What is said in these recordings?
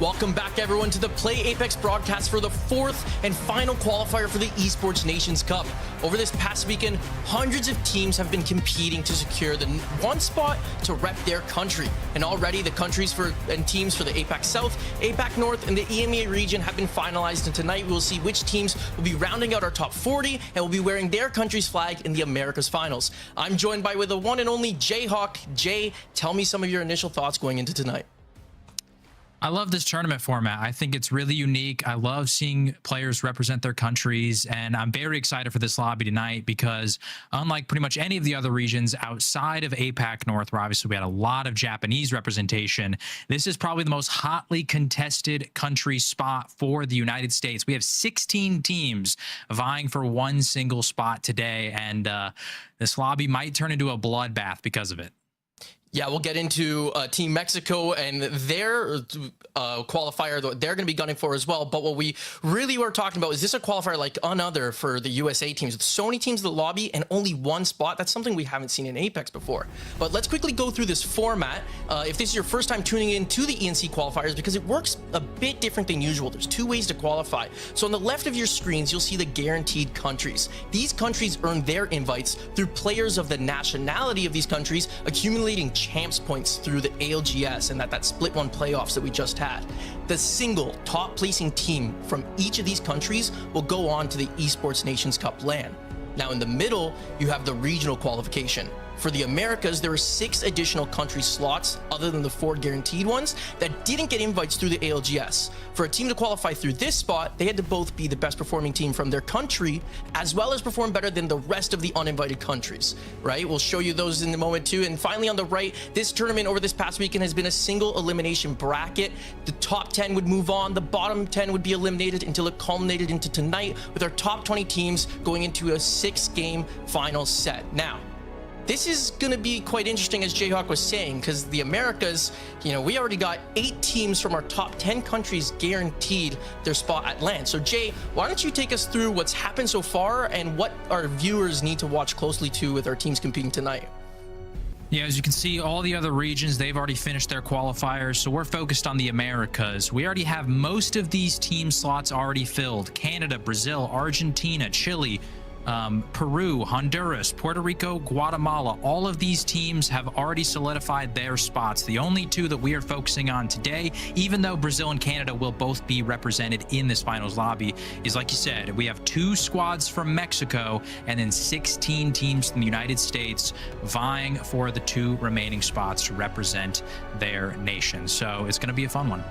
Welcome back, everyone, to the Play Apex broadcast for the fourth and final qualifier for the Esports Nations Cup. Over this past weekend, hundreds of teams have been competing to secure the one spot to rep their country. And already the countries and teams for the APAC South, APAC North, and the EMEA region have been finalized. And tonight we will see which teams will be rounding out our top 40 and will be wearing their country's flag in the Americas Finals. I'm joined by the one and only Jayhawk. Jay, tell me some of your initial thoughts going into tonight. I love this tournament format. I think it's really unique. I love seeing players represent their countries, and I'm very excited for this lobby tonight because unlike pretty much any of the other regions outside of APAC North, where obviously we had a lot of Japanese representation, this is probably the most hotly contested country spot for the United States. We have 16 teams vying for one single spot today, and this lobby might turn into a bloodbath because of it. Yeah, we'll get into Team Mexico and their qualifier that they're going to be gunning for as well. But what we really were talking about is this a qualifier like another for the USA teams with so many teams in the lobby and only one spot? That's something we haven't seen in Apex before. But let's quickly go through this format. If this is your first time tuning in to the ENC qualifiers, because it works a bit different than usual. There's two ways to qualify. So on the left of your screens, you'll see the guaranteed countries. These countries earn their invites through players of the nationality of these countries accumulating champs points through the ALGS and that split one playoffs that we just had. The single top placing team from each of these countries will go on to the Esports Nations Cup LAN. Now in the middle, you have the regional qualification. For the Americas, there are 6 additional country slots other than the 4 guaranteed ones that didn't get invites through the ALGS. For a team to qualify through this spot, they had to both be the best performing team from their country, as well as perform better than the rest of the uninvited countries, right? We'll show you those in a moment too. And finally, on the right, this tournament over this past weekend has been a single elimination bracket. The top 10 would move on. The bottom 10 would be eliminated until it culminated into tonight with our top 20 teams going into a 6-game final set. Now, this is going to be quite interesting, as Jayhawk was saying, because the Americas, we already got 8 teams from our top 10 countries guaranteed their spot at LAN. So Jay, why don't you take us through what's happened so far and what our viewers need to watch closely to with our teams competing tonight? Yeah, as you can see, all the other regions, they've already finished their qualifiers, so we're focused on the Americas. We already have most of these team slots already filled. Canada, Brazil, Argentina, Chile, Peru, Honduras, Puerto Rico, Guatemala, all of these teams have already solidified their spots. The only 2 that we are focusing on today, even though Brazil and Canada will both be represented in this finals lobby, is like you said, we have 2 squads from Mexico and then 16 teams from the United States vying for the 2 remaining spots to represent their nation. So it's going to be a fun one.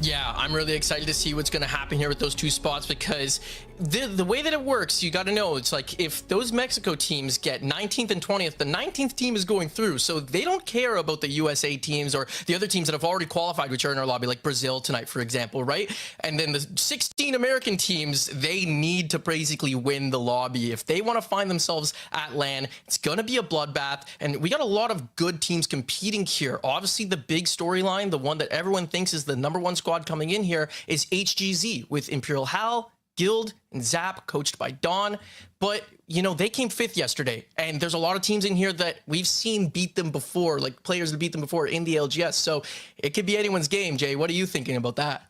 Yeah, I'm really excited to see what's going to happen here with those 2 spots, because the way that it works, you got to know, it's like if those Mexico teams get 19th and 20th, the 19th team is going through. So they don't care about the USA teams or the other teams that have already qualified, which are in our lobby, like Brazil tonight, for example, right? And then the 16 American teams, they need to basically win the lobby. If they want to find themselves at LAN, it's going to be a bloodbath. And we got a lot of good teams competing here. Obviously, the big storyline, the one that everyone thinks is the #1 squad coming in here, is HGZ with Imperial Hal, Guild, and Zap, coached by Dawn. But, they came 5th yesterday, and there's a lot of teams in here that we've seen beat them before, like players that beat them before in the LGS. So it could be anyone's game. Jay, what are you thinking about that?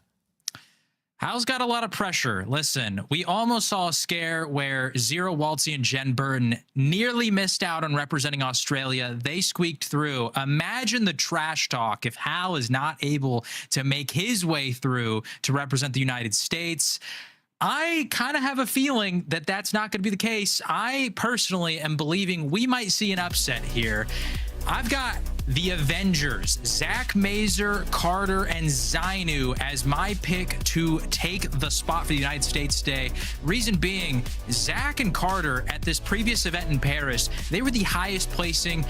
Hal's got a lot of pressure. Listen, we almost saw a scare where Zero Waltzy and Jen Burton nearly missed out on representing Australia. They squeaked through. Imagine the trash talk if Hal is not able to make his way through to represent the United States. I kind of have a feeling that that's not going to be the case. I personally am believing we might see an upset here. I've got the Avengers, Zach Mazer, Carter, and Zainu as my pick to take the spot for the United States today. Reason being, Zach and Carter at this previous event in Paris, they were the highest placing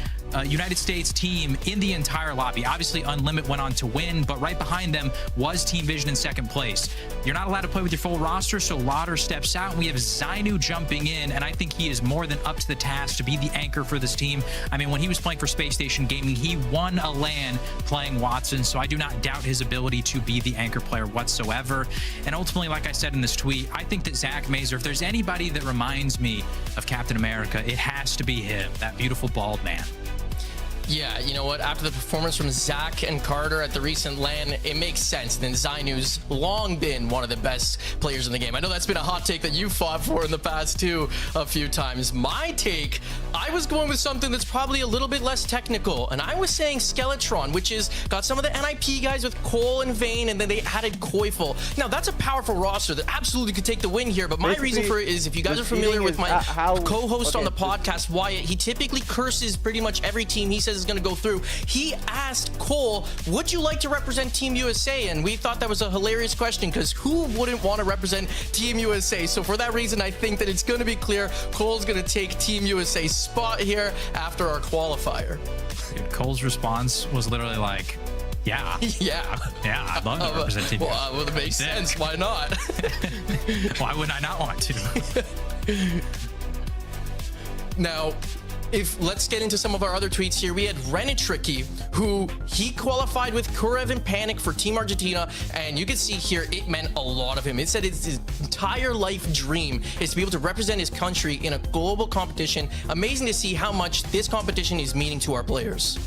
United States team in the entire lobby. Obviously, Unlimit went on to win, but right behind them was Team Vision in 2nd place. You're not allowed to play with your full roster, so Lauder steps out, and we have Zainu jumping in, and I think he is more than up to the task to be the anchor for this team. I mean, when he was playing for Space Station Gaming, he won a LAN playing Wattson, so I do not doubt his ability to be the anchor player whatsoever. And ultimately, like I said in this tweet, I think that Zach Mazer, if there's anybody that reminds me of Captain America, it has to be him, that beautiful bald man. Yeah, you know what? After the performance from Zach and Carter at the recent LAN, it makes sense. Then Zainu's long been one of the best players in the game. I know that's been a hot take that you fought for in the past too a few times. My take, I was going with something that's probably a little bit less technical, and I was saying Skeletron, which is got some of the NIP guys with Cole and Vayne, and then they added Koifel. Now, that's a powerful roster that absolutely could take the win here, but my reason for it is, if you guys are familiar with my co-host on the podcast, Wyatt, he typically curses pretty much every team he says is going to go through. He asked Cole, would you like to represent Team USA? And we thought that was a hilarious question, because who wouldn't want to represent Team USA? So for that reason, I think that it's going to be clear Cole's going to take Team USA's spot here after our qualifier. Dude, Cole's response was literally like, yeah, I'd love to represent Team USA. Well, it makes sense. Why not? Why would I not want to? Now, let's get into some of our other tweets here. We had Renitricky, who he qualified with Kurev and Panic for Team Argentina, and you can see here it meant a lot of him. It said it's his entire life dream is to be able to represent his country in a global competition. Amazing to see how much this competition is meaning to our players.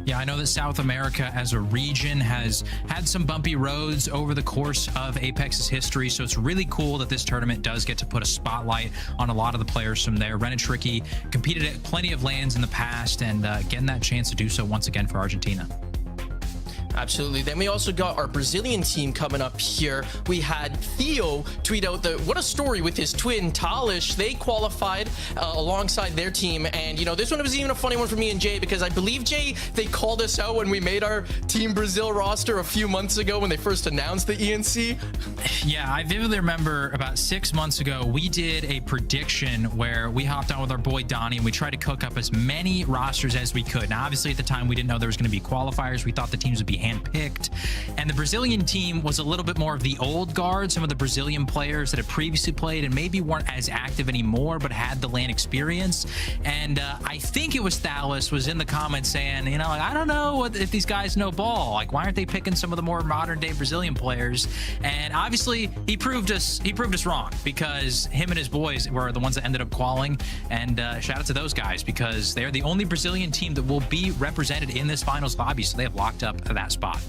Yeah, I know that South America as a region has had some bumpy roads over the course of Apex's history, so it's really cool that this tournament does get to put a spotlight on a lot of the players from there. Renitricky competed at plenty of lands in the past, and getting that chance to do so once again for Argentina. Absolutely. Then we also got our Brazilian team coming up here. We had Theo tweet out that what a story with his twin Talish. They qualified alongside their team, and you know, this one was even a funny one for me and Jay, because I believe, Jay, they called us out when we made our Team Brazil roster a few months ago when they first announced the ENC. Yeah, I vividly remember about 6 months ago we did a prediction where we hopped on with our boy Donnie and we tried to cook up as many rosters as we could. Now, obviously at the time we didn't know there was going to be qualifiers. We thought the teams would be handpicked, and the Brazilian team was a little bit more of the old guard, some of the Brazilian players that had previously played and maybe weren't as active anymore but had the LAN experience. And I think it was Thalos was in the comments saying, you know, like, I don't know if these guys know ball, like why aren't they picking some of the more modern day Brazilian players? And obviously he proved us wrong, because him and his boys were the ones that ended up qualing. And shout out to those guys, because they're the only Brazilian team that will be represented in this finals lobby, so they have locked up that spot.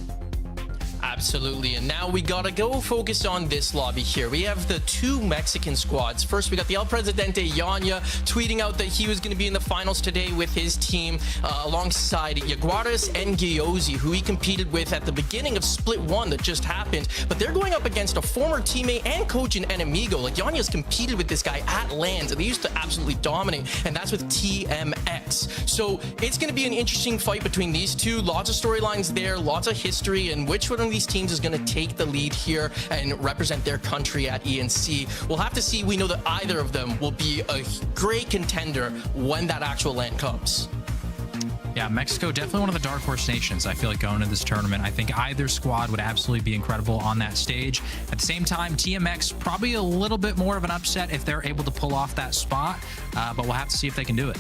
Absolutely. And now we gotta go focus on this lobby here. We have the two Mexican squads. First, we got the El Presidente Yanya tweeting out that he was going to be in the finals today with his team alongside Jaguares and Giozi, who he competed with at the beginning of Split 1 that just happened. But they're going up against a former teammate and coach in Enemigo. Like, Yanya's competed with this guy at LANs, and they used to absolutely dominate, and that's with TMX. So it's going to be an interesting fight between these two. Lots of storylines there, lots of history, and which one of these teams is going to take the lead here and represent their country at ENC. We'll have to see. We know that either of them will be a great contender when that actual LAN comes. Yeah, Mexico, definitely one of the dark horse nations, I feel like, going into this tournament. I think either squad would absolutely be incredible on that stage. At the same time, TMX, probably a little bit more of an upset if they're able to pull off that spot, but we'll have to see if they can do it.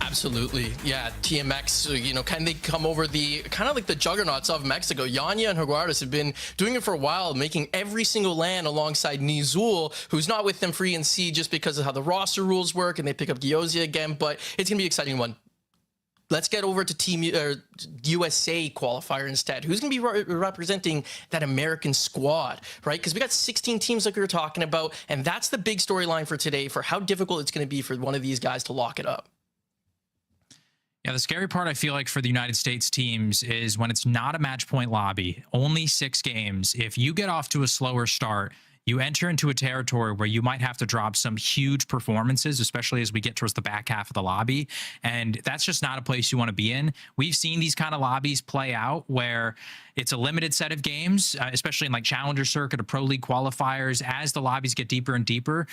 Absolutely. Yeah, TMX, you know, can they come over the kind of like the juggernauts of Mexico? Yanya and Jaguares have been doing it for a while, making every single LAN alongside Nizul, who's not with them for ENC just because of how the roster rules work, and they pick up Giozi again, but it's going to be an exciting one. Let's get over to Team USA qualifier instead. Who's going to be representing that American squad, right? Because we got 16 teams like we were talking about, and that's the big storyline for today for how difficult it's going to be for one of these guys to lock it up. Yeah, the scary part, I feel like, for the United States teams is when it's not a match point lobby, only 6 games. If you get off to a slower start, you enter into a territory where you might have to drop some huge performances, especially as we get towards the back half of the lobby. And that's just not a place you want to be in. We've seen these kind of lobbies play out where it's a limited set of games, especially in like Challenger Circuit or Pro League qualifiers. As the lobbies get deeper and deeper,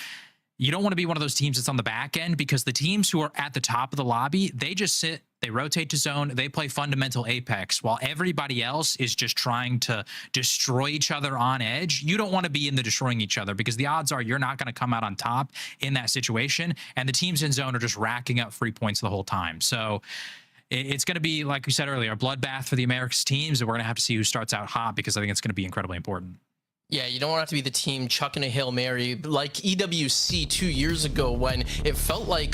you don't want to be one of those teams that's on the back end, because the teams who are at the top of the lobby, they just sit, they rotate to zone, they play fundamental Apex, while everybody else is just trying to destroy each other on edge. You don't want to be in the destroying each other, because the odds are you're not going to come out on top in that situation, and the teams in zone are just racking up free points the whole time. So it's going to be, like we said earlier, a bloodbath for the Americas teams, and we're going to have to see who starts out hot, because I think it's going to be incredibly important. Yeah, you don't want to have to be the team chucking a Hail Mary like EWC 2 years ago when it felt like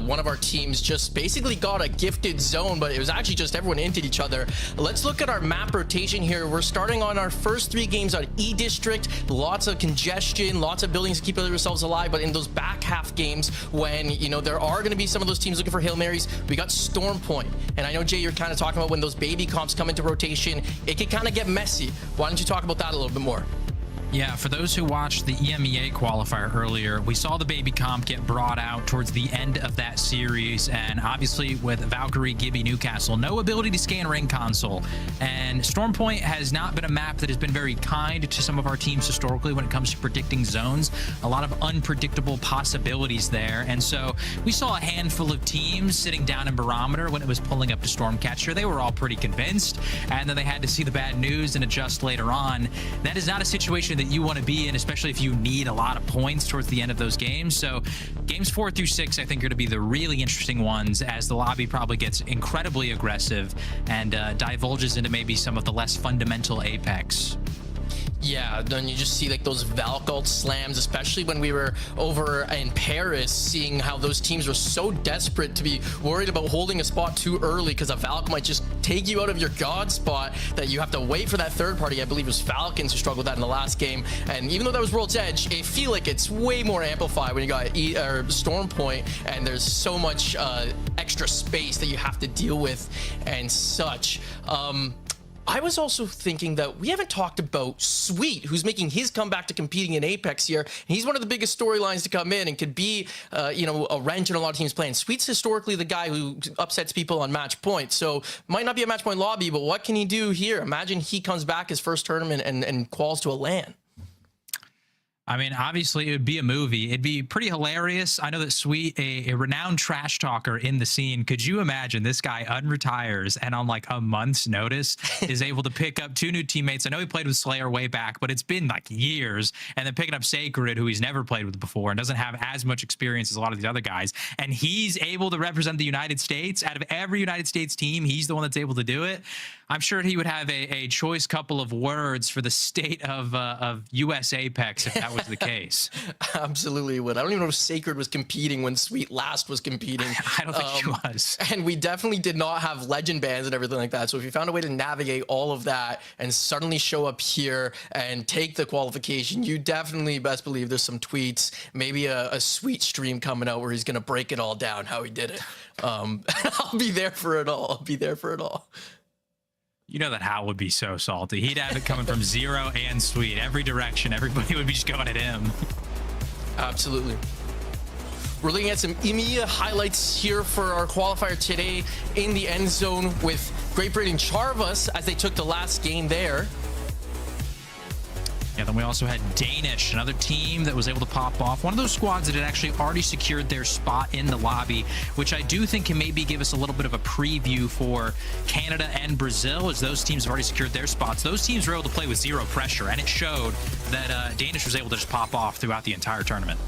one of our teams just basically got a gifted zone, but it was actually just everyone into each other. Let's look at our map rotation here. We're starting on our first 3 games on E District. Lots of congestion, lots of buildings to keep ourselves alive, but in those back half games when, you know, there are going to be some of those teams looking for Hail Marys, we got Storm Point. And I know, Jay, you're kind of talking about when those baby comps come into rotation, it can kind of get messy. Why don't you talk about that a little bit more? Yeah, for those who watched the EMEA qualifier earlier, we saw the baby comp get brought out towards the end of that series, and obviously with Valkyrie, Gibby, Newcastle, no ability to scan ring console. And Stormpoint has not been a map that has been very kind to some of our teams historically when it comes to predicting zones. A lot of unpredictable possibilities there, and so we saw a handful of teams sitting down in Barometer when it was pulling up to Stormcatcher. They were all pretty convinced, and then they had to see the bad news and adjust later on. That is not a situation that you want to be in, especially if you need a lot of points towards the end of those games. So games 4 through 6, I think, are going to be the really interesting ones as the lobby probably gets incredibly aggressive and divulges into maybe some of the less fundamental Apex. Yeah, then you just see like those Valk ult slams, especially when we were over in Paris, seeing how those teams were so desperate to be worried about holding a spot too early because a Valk might just take you out of your god spot that you have to wait for that third party. I believe it was Falcons who struggled with that in the last game. And even though that was World's Edge, I feel like it's way more amplified when you got Storm Point and there's so much extra space that you have to deal with and such. I was also thinking that we haven't talked about Sweet, who's making his comeback to competing in Apex here. He's one of the biggest storylines to come in and could be, you know, a wrench in a lot of teams playing. Sweet's historically the guy who upsets people on match point, so might not be a match point lobby, but what can he do here? Imagine he comes back his first tournament and quals to a LAN. I mean, obviously, it would be a movie. It'd be pretty hilarious. I know that Sweet, a renowned trash talker in the scene, could you imagine this guy unretires and on like a month's notice is able to pick up 2 new teammates? I know he played with Slayer way back, but it's been like years. And then picking up Sacred, who he's never played with before and doesn't have as much experience as a lot of the other guys. And he's able to represent the United States. Out of every United States team, he's the one that's able to do it. I'm sure he would have a choice couple of words for the state of US Apex if that was the case. Absolutely would. I don't even know if Sacred was competing when Sweet last was competing. I don't think he was. And we definitely did not have legend bans and everything like that. So if you found a way to navigate all of that and suddenly show up here and take the qualification, you definitely best believe there's some tweets, maybe a Sweet stream coming out where he's going to break it all down, how he did it. I'll be there for it all. I'll be there for it all. You know that Hal would be so salty. He'd have it coming from Zero and Sweet. Every direction. Everybody would be just going at him. Absolutely. We're looking at some EMEA highlights here for our qualifier today in the end zone with Great Britain Charvas as they took the last game there. Yeah, then we also had Danish, another team that was able to pop off. One of those squads that had actually already secured their spot in the lobby, which I do think can maybe give us a little bit of a preview for Canada and Brazil, as those teams have already secured their spots. Those teams were able to play with zero pressure, and it showed that Danish was able to just pop off throughout the entire tournament.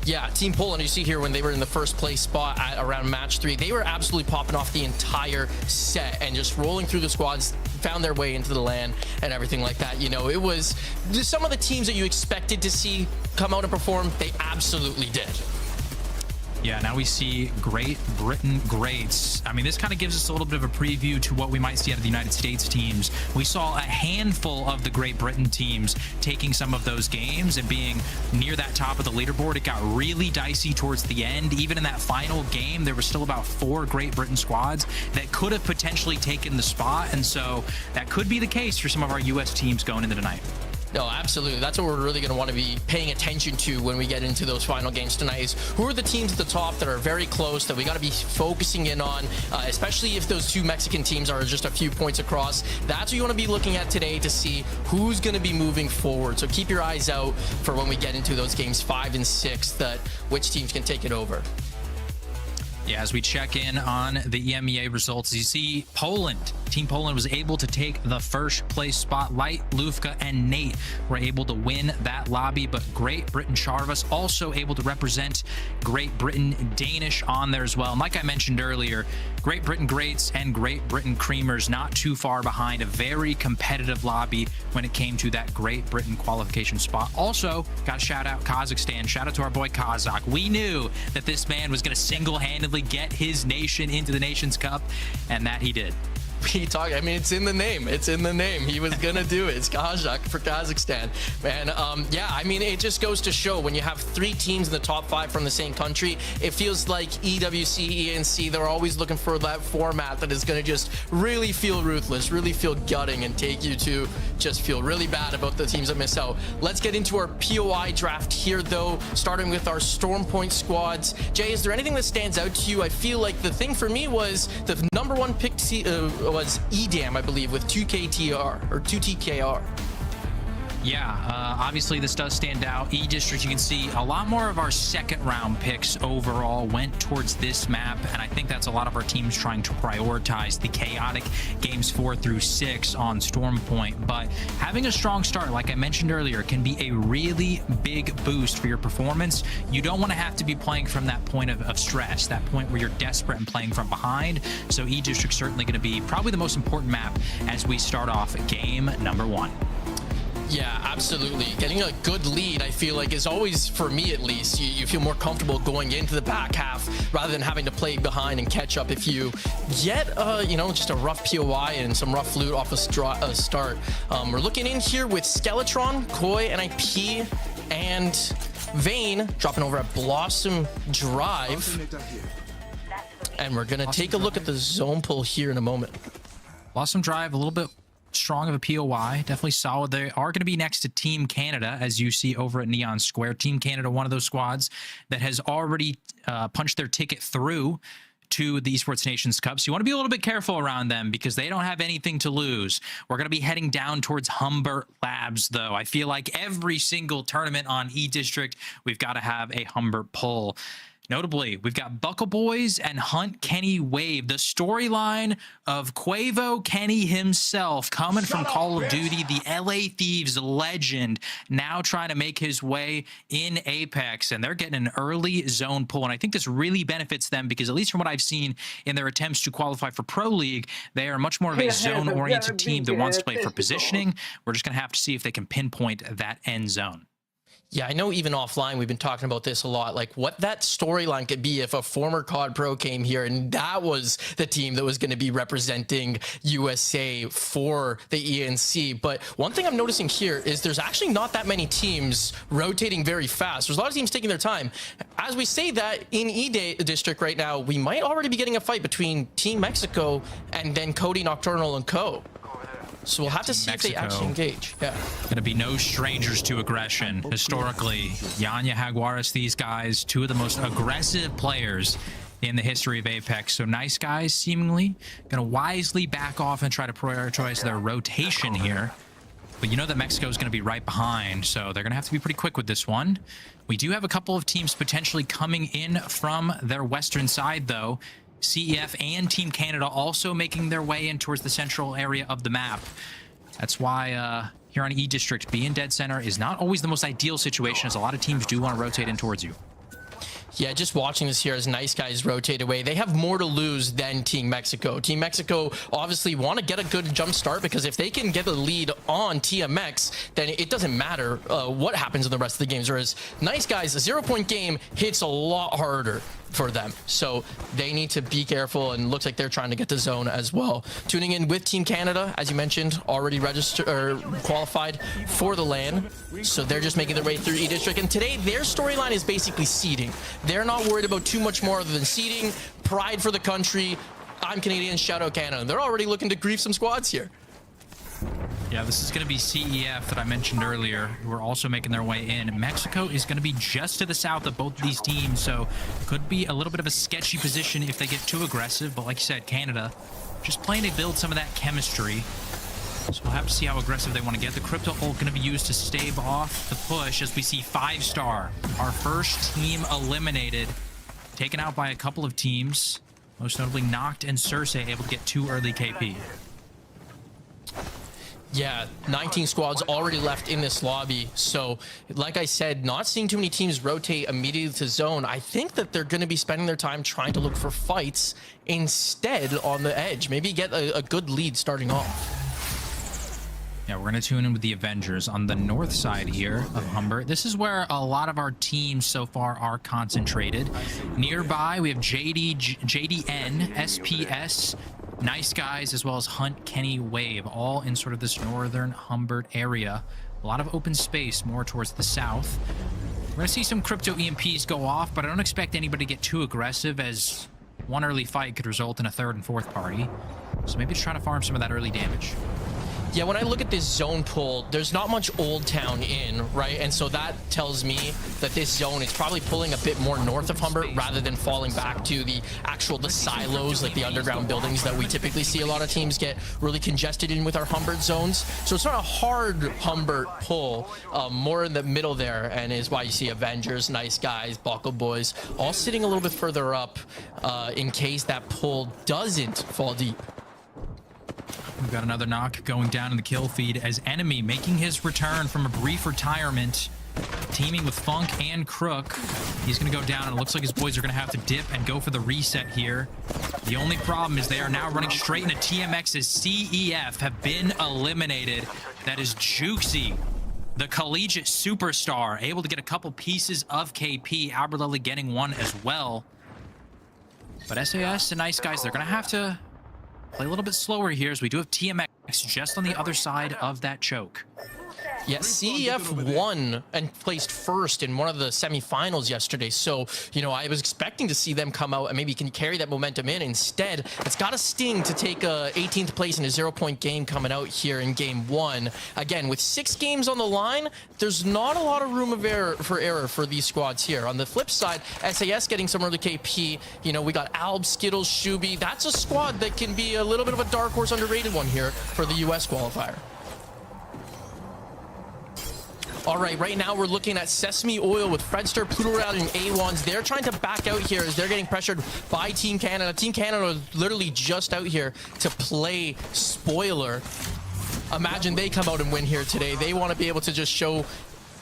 Yeah, Team Poland, you see here when they were in the first place spot at around match 3, they were absolutely popping off the entire set and just rolling through the squads, found their way into the LAN and everything like that. You know, it was some of the teams that you expected to see come out and perform, they absolutely did. Yeah, now we see Great Britain Greats. I mean, this kind of gives us a little bit of a preview to what we might see out of the United States teams. We saw a handful of the Great Britain teams taking some of those games and being near that top of the leaderboard. It got really dicey towards the end. Even in that final game, there were still about 4 Great Britain squads that could have potentially taken the spot. And so that could be the case for some of our US teams going into tonight. No, absolutely. That's what we're really going to want to be paying attention to when we get into those final games tonight is who are the teams at the top that are very close that we got to be focusing in on, especially if those 2 Mexican teams are just a few points across. That's what you want to be looking at today to see who's going to be moving forward. So keep your eyes out for when we get into those games 5 and 6, that which teams can take it over. Yeah, as we check in on the EMEA results, you see Poland. Team Poland was able to take the first place spot. Light, Lufka, and Nate were able to win that lobby, but Great Britain Charvas also able to represent Great Britain Danish on there as well. And like I mentioned earlier, Great Britain Greats and Great Britain Creamers not too far behind. A very competitive lobby when it came to that Great Britain qualification spot. Also, got to shout out Kazakhstan. Shout out to our boy Kazakh. We knew that this man was going to single-handedly get his nation into the Nations Cup, and that he did. I mean, it's in the name. It's in the name. He was gonna do it. It's Kazakh for Kazakhstan, man. Yeah, I mean, it just goes to show when you have 3 teams in the top 5 from the same country, it feels like EWC, ENC, they're always looking for that format that is gonna just really feel ruthless, really feel gutting, and take you to just feel really bad about the teams that miss out. Let's get into our POI draft here, though, starting with our Storm Point squads. Jay, is there anything that stands out to you? I feel like the thing for me was the #1 pick was EDAM, I believe, with 2KTR or 2TKR. Yeah, obviously this does stand out. E-District, you can see a lot more of our second round picks overall went towards this map, and I think that's a lot of our teams trying to prioritize the chaotic games 4 through 6 on Storm Point. But having a strong start, like I mentioned earlier, can be a really big boost for your performance. You don't want to have to be playing from that point of stress, that point where you're desperate and playing from behind. So E-District's certainly going to be probably the most important map as we start off game number 1. Yeah, absolutely. Getting a good lead, I feel like, is always, for me at least, you feel more comfortable going into the back half rather than having to play behind and catch up. If you get, you know, just a rough POI and some rough loot off a start. We're looking in here with Skeletron, Koi, NIP, and Vayne dropping over at Blossom Drive. And we're going to take a look at the zone pull here in a moment. Blossom Drive, a little bit strong of a POI, definitely solid. They are going to be next to Team Canada, as you see over at Neon Square. Team Canada, one of those squads that has already punched their ticket through to the Esports Nations Cup. So you want to be a little bit careful around them because they don't have anything to lose. We're going to be heading down towards Humbert Labs, though. I feel like every single tournament on E-District, we've got to have a Humbert pull. Notably, we've got Buckle Boys and Hunt Kenny Wave, the storyline of Quavo Kenny himself coming from Call of Duty, the LA Thieves legend, now trying to make his way in Apex, and they're getting an early zone pull. And I think this really benefits them because, at least from what I've seen in their attempts to qualify for Pro League, they are much more of a zone-oriented team that wants to play for positioning. We're just going to have to see if they can pinpoint that end zone. Yeah, I know even offline, we've been talking about this a lot, like what that storyline could be if a former COD Pro came here and that was the team that was going to be representing USA for the ENC. But one thing I'm noticing here is there's actually not that many teams rotating very fast. There's a lot of teams taking their time. As we say that in E-District right now, we might already be getting a fight between Team Mexico and then Cody Nocturnal and Co. So we'll have to see if they actually engage. Yeah. Going to be no strangers to aggression. Historically, Yanya, Jaguares, these guys, 2 of the most aggressive players in the history of Apex. So Nice Guys seemingly going to wisely back off and try to prioritize their rotation here. But you know that Mexico is going to be right behind, so they're going to have to be pretty quick with this one. We do have a couple of teams potentially coming in from their western side, though. CEF and Team Canada also making their way in towards the central area of the map. That's why here on E-District, being dead center is not always the most ideal situation, as a lot of teams do want to rotate in towards you. Yeah, just watching this here as Nice Guys rotate away, they have more to lose than Team Mexico. Team Mexico obviously want to get a good jump start because if they can get the lead on TMX, then it doesn't matter what happens in the rest of the games. Whereas Nice Guys, a 0-point game hits a lot harder for them. So they need to be careful, and looks like they're trying to get the zone as well. Tuning in with Team Canada, as you mentioned, already registered or qualified for the LAN. So they're just making their way through E-District. And today their storyline is basically seeding. They're not worried about too much more other than seeding, pride for the country. I'm Canadian, shout out Canada. They're already looking to grief some squads here. Yeah, this is going to be CEF that I mentioned earlier, who are also making their way in. Mexico is going to be just to the south of both these teams, so it could be a little bit of a sketchy position if they get too aggressive. But like you said, Canada just playing to build some of that chemistry. So we'll have to see how aggressive they want to get. The crypto ult going to be used to stave off the push as we see 5-star, our first team eliminated taken out by a couple of teams, most notably Noct and Circe able to get 2 early KP. Yeah, 19 squads already left in this lobby. So, like I said, not seeing too many teams rotate immediately to zone. I think that they're going to be spending their time trying to look for fights instead on the edge. Maybe get a good lead starting off. Yeah, we're going to tune in with the Avengers on the north side here of Humbert. This is where a lot of our teams so far are concentrated. Nearby, we have JDN, SPS, Nice Guys, as well as Hunt, Kenny, Wave, all in sort of this northern Humbert area. A lot of open space more towards the south. We're going to see some crypto EMPs go off, but I don't expect anybody to get too aggressive, as one early fight could result in a third and fourth party. So maybe just trying to farm some of that early damage. Yeah, when I look at this zone pull, there's not much Old Town in, right? And so that tells me that this zone is probably pulling a bit more north of Humbert rather than falling back to the silos, like the underground buildings that we typically see a lot of teams get really congested in with our Humbert zones. So it's not a hard Humbert pull, more in the middle there, and is why you see Avengers, Nice Guys, Buckle Boys, all sitting a little bit further up in case that pull doesn't fall deep. We've got another knock going down in the kill feed as Enemy making his return from a brief retirement, teaming with Funk and Crook. He's going to go down, and it looks like his boys are going to have to dip and go for the reset here. The only problem is they are now running straight into TMX's CEF, have been eliminated. That is Juicy, the collegiate superstar, able to get a couple pieces of KP. Alberlily getting one as well. But SAS and Nice Guys, they're going to have to play a little bit slower here, as we do have TMX just on the other side of that choke. Yeah, CEF won and placed first in one of the semifinals yesterday. So, you know, I was expecting to see them come out and maybe can carry that momentum in. Instead, it's got a sting to take a 18th place in a 0-point game coming out here in game 1. Again, with 6 games on the line, there's not a lot of room of error for these squads here. On the flip side, SAS getting some early KP. You know, we got Alb, Skittles, Shuby. That's a squad that can be a little bit of a dark horse, underrated one here for the US qualifier. All right, right now we're looking at Sesame Oil with Fredster, Pluto Round, and A1s. They're trying to back out here as they're getting pressured by Team Canada. Team Canada is literally just out here to play spoiler. Imagine they come out and win here today. They want to be able to just show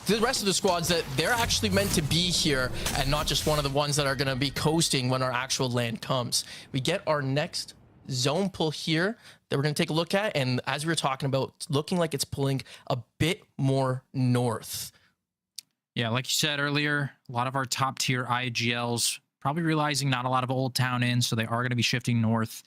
the rest of the squads that they're actually meant to be here and not just one of the ones that are going to be coasting when our actual land comes. We get our next zone pull here that we're going to take a look at, and as we were talking about, it's looking like it's pulling a bit more north. Yeah, like you said earlier, a lot of our top tier IGLs probably realizing not a lot of Old Town in, so they are going to be shifting north.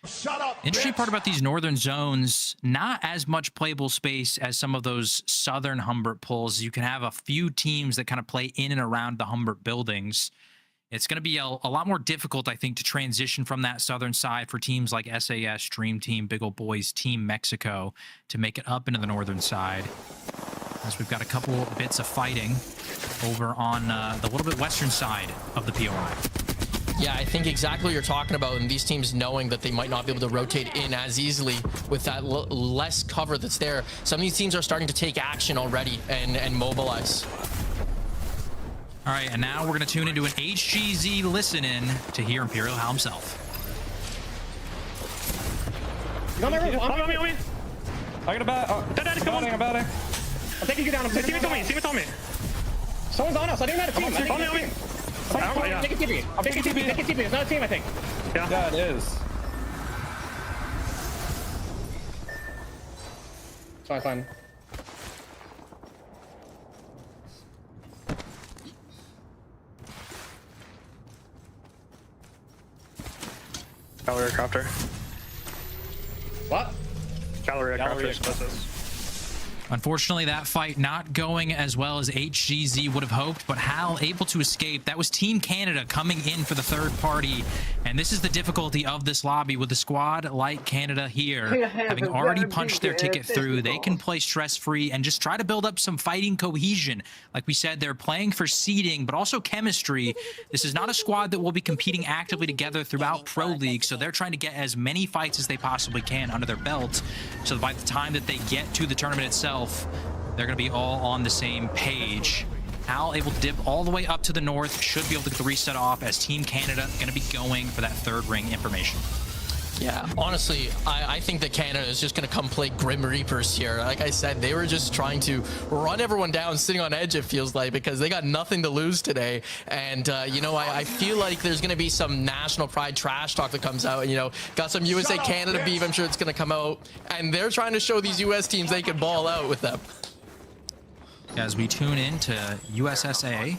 Shut up, Interesting part about these northern zones, not as much playable space as some of those southern Humbert pulls. You can have a few teams that kind of play in and around the Humbert buildings. It's going to be a lot more difficult, I think, to transition from that southern side for teams like SAS, Dream Team, Big Ol' Boys, Team Mexico to make it up into the northern side. As we've got a couple bits of fighting over on the little bit western side of the POI. Yeah, I think exactly what you're talking about, and these teams knowing that they might not be able to rotate in as easily with that less cover that's there. Some of these teams are starting to take action already and mobilize. All right, and now we're going to tune into an HGZ listen-in to hear Imperial Hal himself. You got my room? On me. I got a bat. Oh, Dad, come on. I'm batting. I'm taking you down. See me, Tommy. Someone's on us. I think that's a team. On me. Yeah. Take a TP. I'll take a TP. Take a TP. It's not a team, I think. Yeah. It is. It's fine. Gallery crafter. What? Gallery Gallery crafter. Unfortunately, that fight not going as well as HGZ would have hoped, but Hal able to escape. That was Team Canada coming in for the third party, and this is the difficulty of this lobby with the squad like Canada here. Having already punched their ticket through, they can play stress-free and just try to build up some fighting cohesion. Like we said, they're playing for seeding, but also chemistry. This is not a squad that will be competing actively together throughout Pro League, so they're trying to get as many fights as they possibly can under their belt, so that by the time that they get to the tournament itself, they're going to be all on the same page. Hal able to dip all the way up to the north. Should be able to get the reset off as Team Canada going to be going for that third ring information. Yeah, honestly, I think that Canada is just going to come play Grim Reapers here. Like I said, they were just trying to run everyone down, sitting on edge, it feels like, because they got nothing to lose today. And, you know, I feel like there's going to be some national pride trash talk that comes out. You know, got some USA Canada beef, I'm sure it's going to come out. And they're trying to show these US teams they can ball out with them. As we tune into USSA,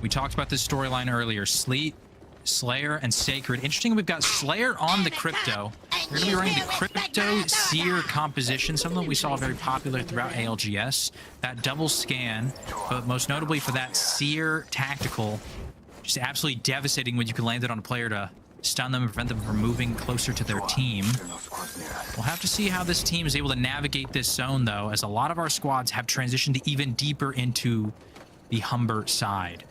we talked about this storyline earlier. Sleet, Slayer, and Sacred. Interesting, we've got Slayer on the Crypto. We're going to be running the Crypto Seer composition, something that we saw very popular throughout ALGS. That double scan, but most notably for that Seer tactical, just absolutely devastating when you can land it on a player to stun them and prevent them from moving closer to their team. We'll have to see how this team is able to navigate this zone, though, as a lot of our squads have transitioned even deeper into the Humber side.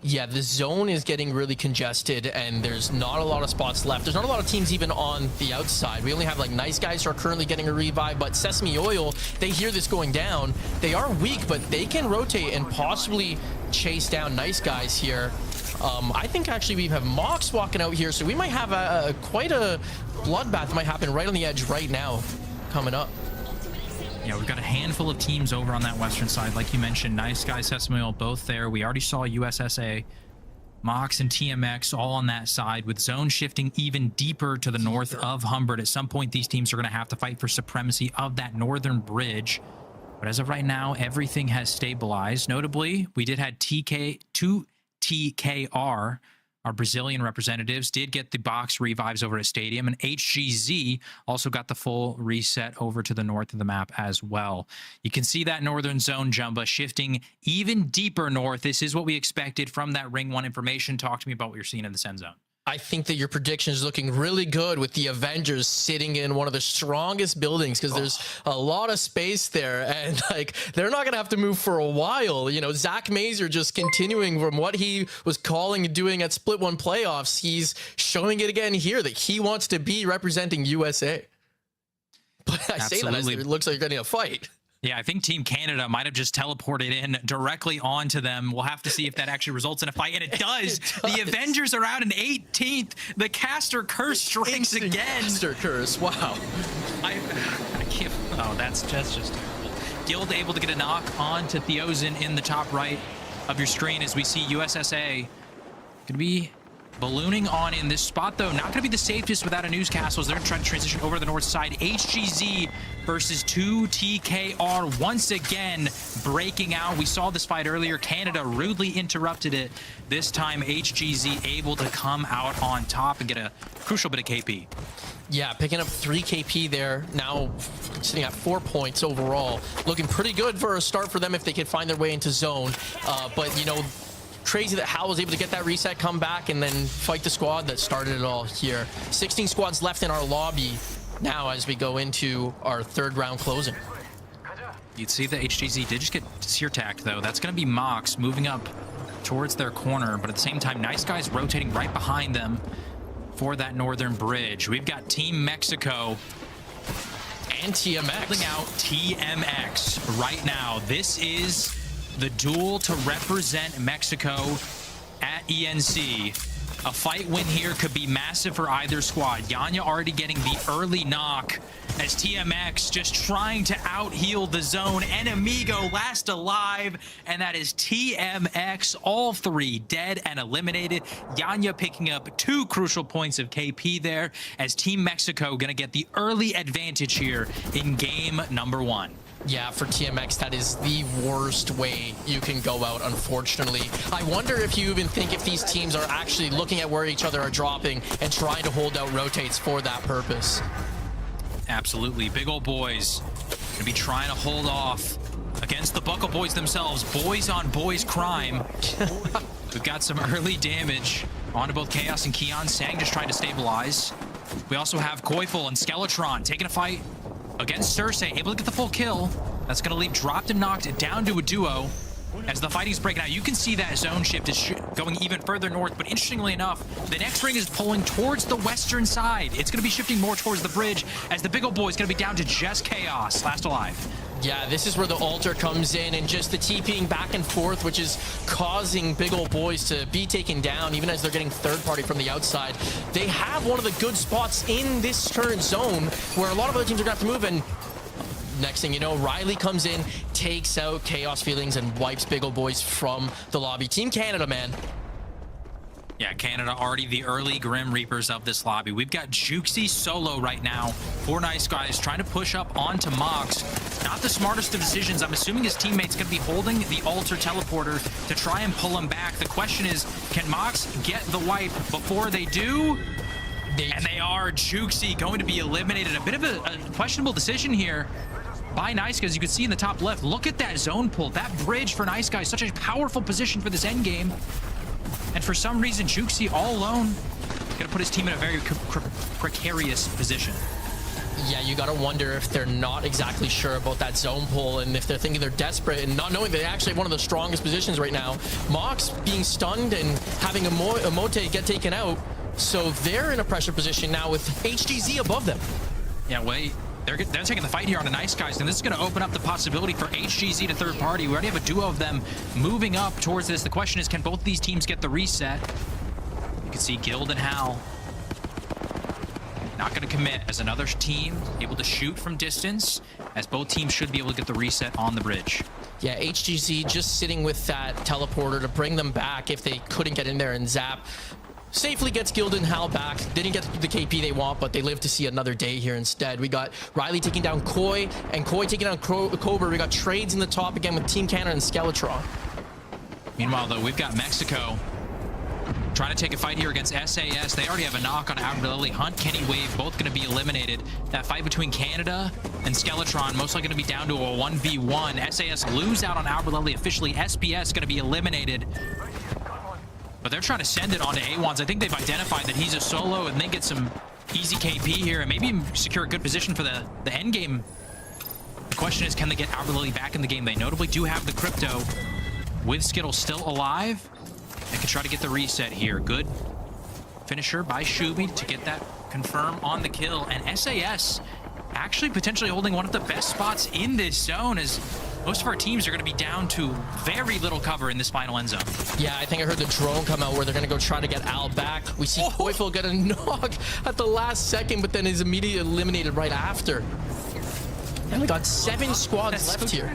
Yeah, the zone is getting really congested, and there's not a lot of spots left. There's not a lot of teams even on the outside. We only have like Nice Guys who are currently getting a revive, but Sesame Oil, they hear this going down. They are weak, but they can rotate and possibly chase down Nice Guys here. I think actually we have Mox walking out here, so we might have quite a bloodbath that might happen right on the edge right now coming up. Yeah, we've got a handful of teams over on that western side. Like you mentioned, Nice Guys, Sesame Oil, both there. We already saw USSA, Mox, and TMX all on that side, with zone shifting even deeper to the north of Humbert. At some point, these teams are going to have to fight for supremacy of that northern bridge. But as of right now, everything has stabilized. Notably, we did have TKR, our Brazilian representatives, did get the box revives over at Stadium, and HGZ also got the full reset over to the north of the map as well. You can see that northern zone, Jumba, shifting even deeper north. This is what we expected from that Ring 1 information. Talk to me about what you're seeing in the Send Zone. I think that your prediction is looking really good with the Avengers sitting in one of the strongest buildings, because there's a lot of space there, and like they're not gonna have to move for a while. You know, Zach Mazer just continuing from what he was calling and doing at Split 1 playoffs. He's showing it again here that he wants to be representing USA. But I say that as it looks like you're getting a fight. Yeah, I think Team Canada might have just teleported in directly onto them. We'll have to see if that actually results in a fight, and it does. The Avengers are out in 18th. The Caster Curse strikes again. Caster Curse, wow. I can't. Oh, that's just terrible. Guild able to get a knock on to Theozen in the top right of your screen as we see USSA going to be ballooning on in this spot, though. Not going to be the safest without a newscastle as they're trying to transition over to the north side. HGZ versus 2TKR once again breaking out. We saw this fight earlier. Canada rudely interrupted it. This time, HGZ able to come out on top and get a crucial bit of KP. Yeah, picking up 3 KP there. Now sitting at 4 points overall. Looking pretty good for a start for them if they can find their way into zone. But, you know, crazy that Hal was able to get that reset, come back, and then fight the squad that started it all here. 16 squads left in our lobby now as we go into our third round closing. You'd see that HGZ did just get sear tacked, though. That's going to be Mox moving up towards their corner, but at the same time, Nice Guys rotating right behind them for that northern bridge. We've got Team Mexico and TMX holding out TMX right now. This is the duel to represent Mexico at ENC. A fight win here could be massive for either squad. Yanya already getting the early knock as TMX just trying to out-heal the zone. Enemigo last alive, and that is TMX. All 3 dead and eliminated. Yanya picking up 2 crucial points of KP there as Team Mexico gonna get the early advantage here in game number 1. Yeah, for TMX, that is the worst way you can go out, unfortunately. I wonder if you even think if these teams are actually looking at where each other are dropping and trying to hold out rotates for that purpose. Absolutely. Big old boys gonna be trying to hold off against the Buckle Boys themselves. Boys on boys crime. We've got some early damage onto both Chaos and Keon. Sang just trying to stabilize. We also have Koifel and Skeletron taking a fight against Cersei, able to get the full kill. That's going to leave dropped and knocked down to a duo as the fighting's breaking out. You can see that zone shift is going even further north, but interestingly enough, the next ring is pulling towards the western side. It's going to be shifting more towards the bridge as the big old boy is going to be down to just Chaos, last alive. Yeah, this is where the altar comes in and just the TPing back and forth, which is causing big old boys to be taken down, even as they're getting third party from the outside. They have one of the good spots in this current zone where a lot of other teams are going to have to move, and next thing you know, Riley comes in, takes out Chaos Feelings, and wipes big old boys from the lobby. Team Canada, man. Yeah, Canada already the early Grim Reapers of this lobby. We've got Juxi solo right now. 4 Nice Guys trying to push up onto Mox. Not the smartest of decisions. I'm assuming his teammate's going to be holding the altar teleporter to try and pull him back. The question is, can Mox get the wipe before they do? And they are. Juxi going to be eliminated. A bit of a questionable decision here by Nice Guys. You can see in the top left, look at that zone pull. That bridge for Nice Guys, such a powerful position for this end game. And for some reason, Juxi all alone gonna put his team in a very precarious position. Yeah, you gotta wonder if they're not exactly sure about that zone pull, and if they're thinking they're desperate and not knowing they actually have one of the strongest positions right now. Mox being stunned and having Emote get taken out, so they're in a pressure position now with HGZ above them. Yeah, wait. They're taking the fight here on the Nice Guys, and this is going to open up the possibility for HGZ to third party. We already have a duo of them moving up towards this. The question is, can both these teams get the reset? You can see Guild and Hal not going to commit as another team able to shoot from distance, as both teams should be able to get the reset on the bridge. Yeah, HGZ just sitting with that teleporter to bring them back if they couldn't get in there, and Zap safely gets Guild and Hal back. Didn't get the KP they want, but they live to see another day here instead. We got Riley taking down Koi, and Koi taking down Cobra. We got trades in the top again with Team Canada and Skeletron. Meanwhile, though, we've got Mexico trying to take a fight here against SAS. They already have a knock on Aberlily. Hunt, Kenny Wave, both going to be eliminated. That fight between Canada and Skeletron most likely going to be down to a 1v1. SAS lose out on Aberlily officially. SPS going to be eliminated. But they're trying to send it on to A1s. I think they've identified that he's a solo and they get some easy KP here and maybe secure a good position for the end game. The question is, can they get Aberlily back in the game? They notably do have the crypto. With Skittle still alive, they can try to get the reset here. Good finisher by Shubi to get that confirm on the kill. And SAS actually potentially holding one of the best spots in this zone, as most of our teams are going to be down to very little cover in this final end zone. Yeah, I think I heard the drone come out where they're going to go try to get Al back. We see Koifel get a knock at the last second, but then is immediately eliminated right after. And we got 7 squads left here.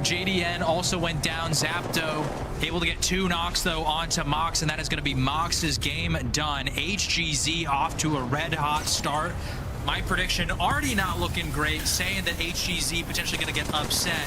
JDN also went down. Zapdo able to get 2 knocks, though, onto Mox, and that is going to be Mox's game done. HGZ off to a red-hot start. My prediction already not looking great, saying that HGZ potentially going to get upset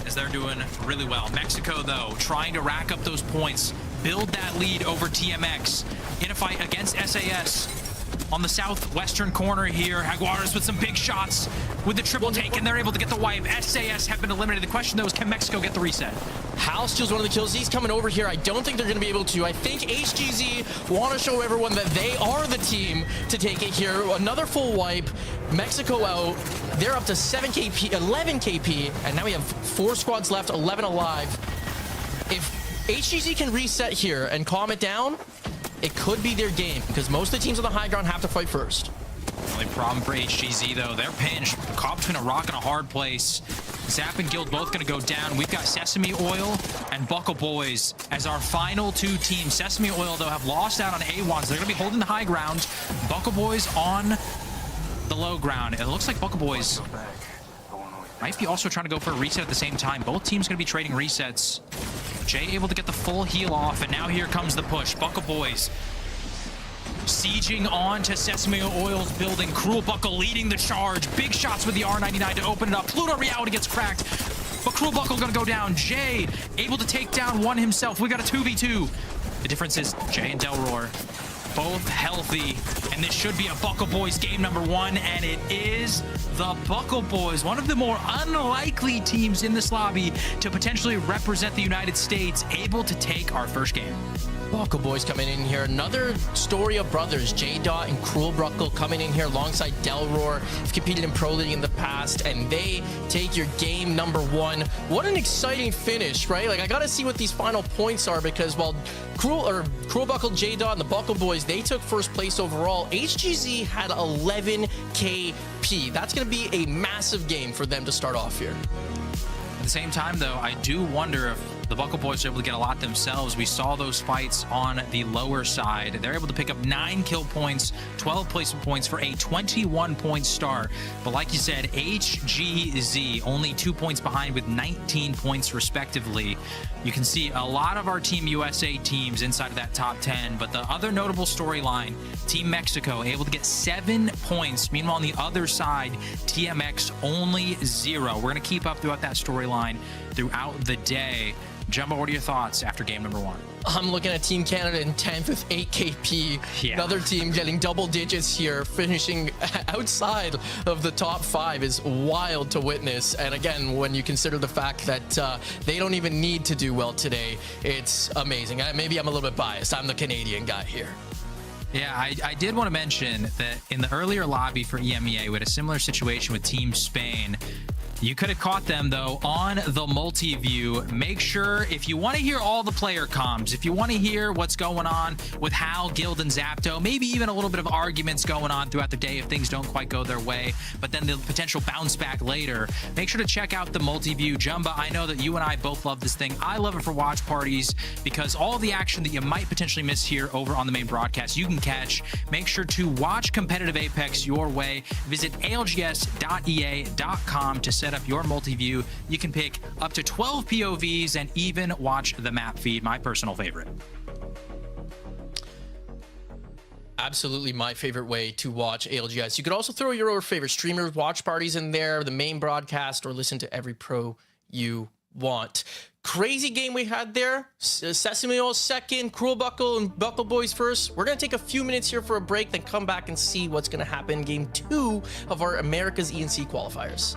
as they're doing really well. Mexico, though, trying to rack up those points, build that lead over TMX in a fight against SAS. On the southwestern corner here, Jaguares with some big shots with the triple take, and they're able to get the wipe. SAS have been eliminated. The question, though, is can Mexico get the reset? Hal steals one of the kills. He's coming over here. I don't think they're going to be able to. I think HGZ want to show everyone that they are the team to take it here. Another full wipe. Mexico out. They're up to 7 KP, 11 KP, and now we have 4 squads left, 11 alive. If HGZ can reset here and calm it down, it could be their game, because most of the teams on the high ground have to fight first. Only problem for HGZ, though, they're pinched, caught between a rock and a hard place. Zap and Guild both going to go down. We've got Sesame Oil and Buckle Boys as our final 2 teams. Sesame Oil, though, have lost out on A1s. They're going to be holding the high ground. Buckle Boys on the low ground. It looks like Buckle Boys might be also trying to go for a reset at the same time. Both teams going to be trading resets. Jay able to get the full heal off, and now here comes the push. Buckle Boys sieging on to Sesame Oil's building. Cruel Buckle leading the charge. Big shots with the R99 to open it up. Pluto Reality gets cracked, but Cruel Buckle gonna go down. Jay able to take down one himself. We got a 2v2. The difference is Jay and Delroy both healthy, and this should be a Buckle Boys game number 1, and it is the Buckle Boys, one of the more unlikely teams in this lobby to potentially represent the United States, able to take our first game. Buckle Boys coming in here. Another story of brothers, J-Dot and Cruel Buckle coming in here alongside Delroar. Have competed in Pro League in the past, and they take your game number 1. What an exciting finish, right? Like, I gotta see what these final points are, because while Cruel Buckle, J-Dot, and the Buckle Boys, they took first place overall, HGZ had 11 KP. That's gonna be a massive game for them to start off here. At the same time, though, I do wonder if the Buckle Boys are able to get a lot themselves. We saw those fights on the lower side. They're able to pick up 9 kill points, 12 placement points for a 21-point start. But like you said, HGZ only 2 points behind with 19 points respectively. You can see a lot of our Team USA teams inside of that top 10, but the other notable storyline, Team Mexico able to get 7 points. Meanwhile, on the other side, TMX only 0. We're going to keep up throughout that storyline throughout the day. Jumbo, what are your thoughts after game number 1? I'm looking at Team Canada in 10th with 8 KP. Yeah. Another team getting double digits here, finishing outside of the top 5 is wild to witness. And again, when you consider the fact that they don't even need to do well today, it's amazing. Maybe I'm a little bit biased. I'm the Canadian guy here. Yeah, I did want to mention that in the earlier lobby for EMEA, we had a similar situation with Team Spain. You could have caught them, though, on the multi-view. Make sure, if you want to hear all the player comms, if you want to hear what's going on with Hal, Guild, and Zapdo, maybe even a little bit of arguments going on throughout the day if things don't quite go their way, but then the potential bounce back later, make sure to check out the multi-view. Jumba, I know that you and I both love this thing. I love it for watch parties because all the action that you might potentially miss here over on the main broadcast, you can catch. Make sure to watch competitive Apex your way. Visit algs.ea.com to set up your multi-view. You can pick up to 12 POVs and even watch the map feed, my personal favorite. Absolutely my favorite way to watch ALGS. You could also throw your favorite streamers, watch parties in there, the main broadcast, or listen to every pro you want. Crazy game we had there. Sesame Oil second, Cruel Buckle and Buckle Boys first. We're going to take a few minutes here for a break, then come back and see what's going to happen in game 2 of our America's ENC qualifiers.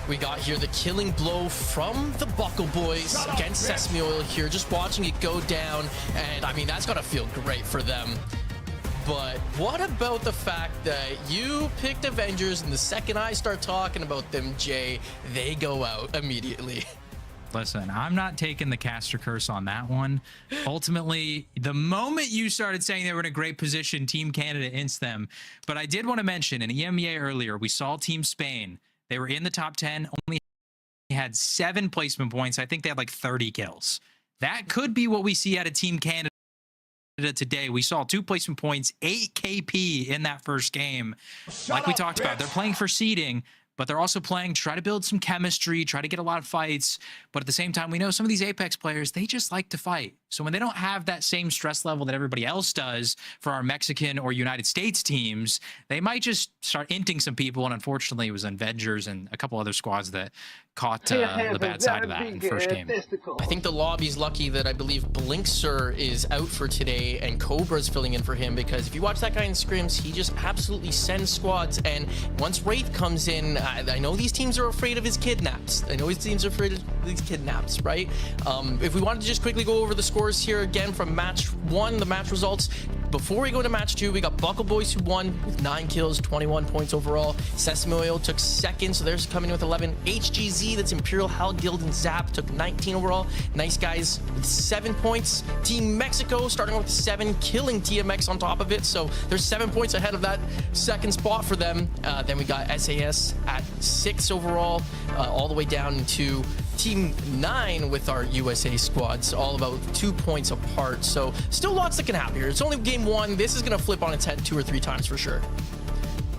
We got here the killing blow from the Buckle Boys against Sesame Oil here. Just watching it go down, and I mean, that's gotta feel great for them. But what about the fact that you picked Avengers, and the second I start talking about them, Jay, they go out immediately? Listen, I'm not taking the caster curse on that one. Ultimately, the moment you started saying they were in a great position, Team Canada ints them. But I did want to mention in EMEA earlier, we saw Team Spain. They were in the top 10, only had 7 placement points. I think they had like 30 kills. That could be what we see out of Team Canada today. We saw 2 placement points, 8 KP in that first game. Like we talked about, they're playing for seeding, but they're also playing to try to build some chemistry, try to get a lot of fights. But at the same time, we know some of these Apex players, they just like to fight. So when they don't have that same stress level that everybody else does for our Mexican or United States teams, they might just start inting some people. And unfortunately, it was Avengers and a couple other squads that caught the bad side of that in the first game. I think the lobby's lucky that I believe Blinkster is out for today and Cobra's filling in for him, because if you watch that guy in scrims, he just absolutely sends squads. And once Wraith comes in, I know these teams are afraid of his kidnaps. I know these teams are afraid of these kidnaps, right? If we wanted to just quickly go over the scores here again from match 1, the match results. Before we go to match 2, we got Buckle Boys who won with 9 kills, 21 points overall. Sesame Oil took 2nd, so they're coming in with 11. HGZ, that's Imperial, Hell Guild, and Zap, took 19 overall. Nice Guys with 7 points. Team Mexico starting with 7, killing TMX on top of it, so they're 7 points ahead of that 2nd spot for them. Then we got SAS at 6 overall, all the way down to Team 9 with our USA squads, all about 2 points apart. So still lots that can happen here. It's only game 1. This is going to flip on its head 2 or 3 times for sure.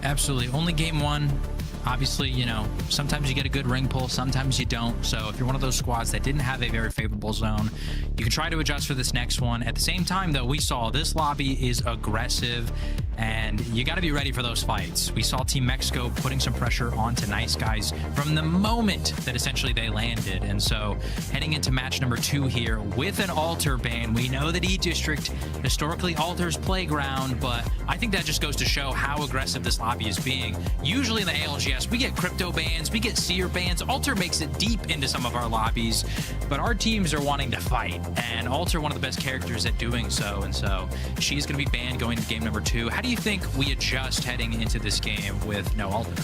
Absolutely. Only game 1. Obviously, you know, sometimes you get a good ring pull, sometimes you don't. So if you're one of those squads that didn't have a very favorable zone, you can try to adjust for this next one. At the same time, though, we saw this lobby is aggressive, and you got to be ready for those fights. We saw Team Mexico putting some pressure onto Nice Guys from the moment that essentially they landed. And so heading into match number 2 here with an altar ban, we know that E-District historically alters playground, but I think that just goes to show how aggressive this lobby is being. Usually in the ALGS, we get crypto bans, we get seer bans. Altar makes it deep into some of our lobbies, but our teams are wanting to fight, and Altar one of the best characters at doing so. And so she's going to be banned going to game number 2. How do you think we adjust heading into this game with no Altar?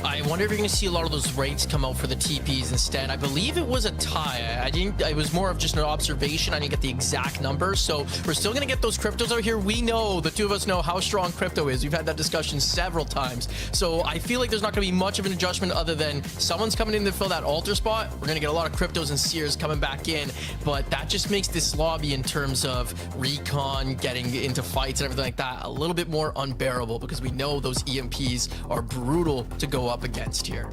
I wonder if you're going to see a lot of those rates come out for the TPs instead. I believe it was a tie. I didn't. It was more of just an observation. I didn't get the exact number. So we're still going to get those cryptos out here. We know, the two of us know how strong crypto is. We've had that discussion several times. So I feel like there's not going to be much of an adjustment other than someone's coming in to fill that altar spot. We're going to get a lot of cryptos and seers coming back in. But that just makes this lobby in terms of recon, getting into fights and everything like that a little bit more unbearable, because we know those EMPs are brutal to go up against here.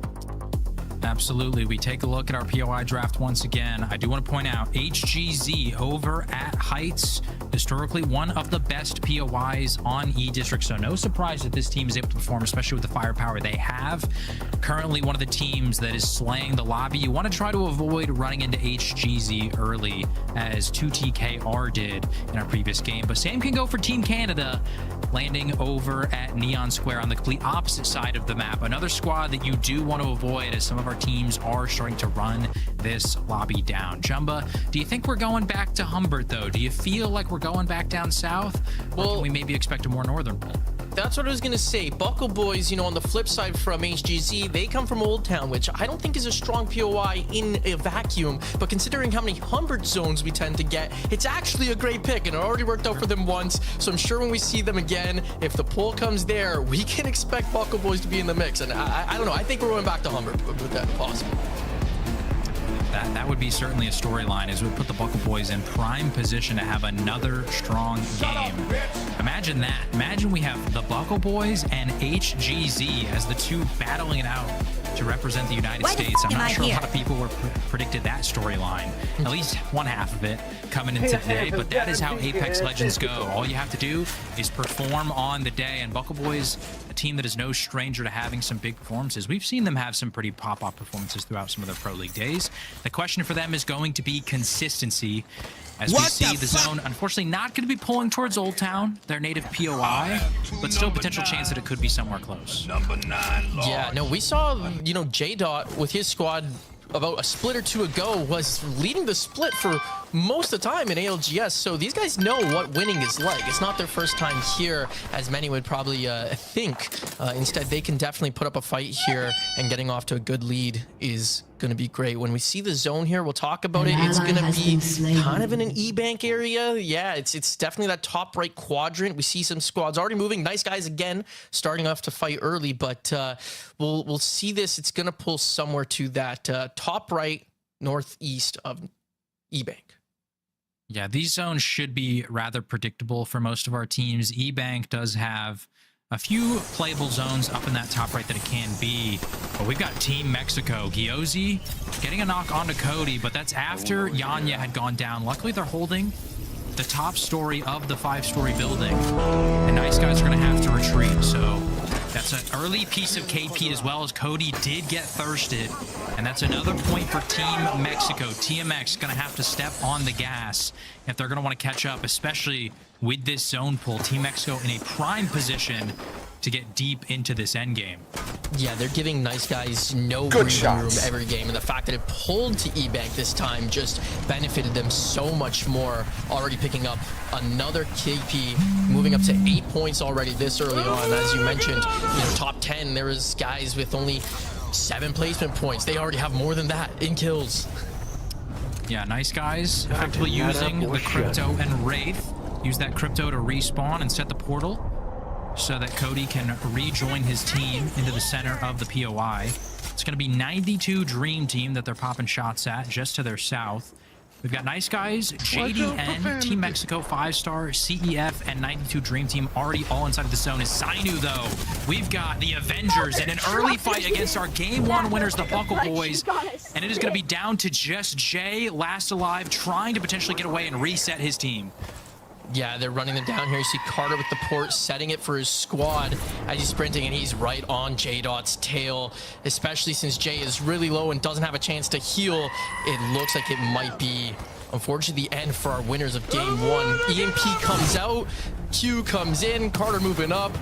Absolutely. We take a look at our POI draft once again. I do want to point out HGZ over at Heights, historically one of the best POIs on E-District. So no surprise that this team is able to perform, especially with the firepower they have. Currently one of the teams that is slaying the lobby. You want to try to avoid running into HGZ early, as 2TKR did in our previous game. But same can go for Team Canada, landing over at Neon Square on the complete opposite side of the map. Another squad that you do want to avoid, as some of our teams are starting to run this lobby down. Jumba, do you think we're going back to Humbert, though? Do you feel like we're going back down south? Or can we maybe expect a more northern pull? That's what I was going to say. Buckle Boys, you know, on the flip side from HGZ, they come from Old Town, which I don't think is a strong POI in a vacuum, but considering how many Humbert zones we tend to get, it's actually a great pick, and it already worked out for them once. So I'm sure when we see them again, if the pull comes there, we can expect Buckle Boys to be in the mix. And I don't know. I think we're going back to Humbert with that possible. That would be certainly a storyline, as we put the Buckle Boys in prime position to have another strong game. Imagine that. Imagine we have the Buckle Boys and HGZ as the two battling it out to represent the United States. I'm not sure a lot of people were predicted that that storyline, at least one half of it coming into today. But that is how Apex Legends go. All you have to do is perform on the day. And Buckle Boys, a team that is no stranger to having some big performances. We've seen them have some pretty pop-up performances throughout some of their Pro League days. The question for them is going to be consistency. As we see the zone, unfortunately, not going to be pulling towards Old Town, their native POI, but still potential chance that it could be somewhere close. Yeah, no, we saw, you know, J-Dot with his squad about a split or two ago was leading the split for most of the time in ALGS, so these guys know what winning is like. It's not their first time here, as many would probably think. Instead, they can definitely put up a fight here, and getting off to a good lead is going to be great. When we see the zone here, we'll talk about it. It's going to be kind of in an E-Bank area. Yeah, it's definitely that top right quadrant. We see some squads already moving. Nice guys again, starting off to fight early, but we'll see this. It's going to pull somewhere to that top right northeast of E-Bank. Yeah, these zones should be rather predictable for most of our teams. E-Bank does have a few playable zones up in that top right that it can be. But we've got Team Mexico. Giozy getting a knock onto Cody, but that's after Yanya had gone down. Luckily, they're holding the top story of the 5-story building. And Nice Guys are going to have to retreat. So that's an early piece of KP, as well as Cody did get thirsted. And that's another point for Team Mexico. TMX going to have to step on the gas if they're going to want to catch up, especially with this zone pull. Team Mexico in a prime position to get deep into this end game. Yeah, they're giving Nice Guys no breathing room every game, and the fact that it pulled to E-Bank this time just benefited them so much more. Already picking up another KP, moving up to 8 points already this early on. As you mentioned, you know, top 10, there was guys with only 7 placement points. They already have more than that in kills. Yeah, Nice Guys effectively using the Crypto and Wraith. Use that Crypto to respawn and set the portal so that Cody can rejoin his team into the center of the POI. It's going to be 92 Dream Team that they're popping shots at just to their south. We've got Nice Guys, JDN, Team Mexico, 5-star, CEF, and 92 Dream Team already all inside of the zone. Is Sainu, though, we've got the Avengers in an early fight against our Game 1 winners, the Buckle Boys. And it is going to be down to just Jay, last alive, trying to potentially get away and reset his team. Yeah, they're running them down here. You see Carter with the port, setting it for his squad as he's sprinting, and he's right on J-Dot's tail, especially since Jay is really low and doesn't have a chance to heal. It looks like it might be, unfortunately, the end for our winners of game 1. EMP comes out, Q comes in, Carter moving up,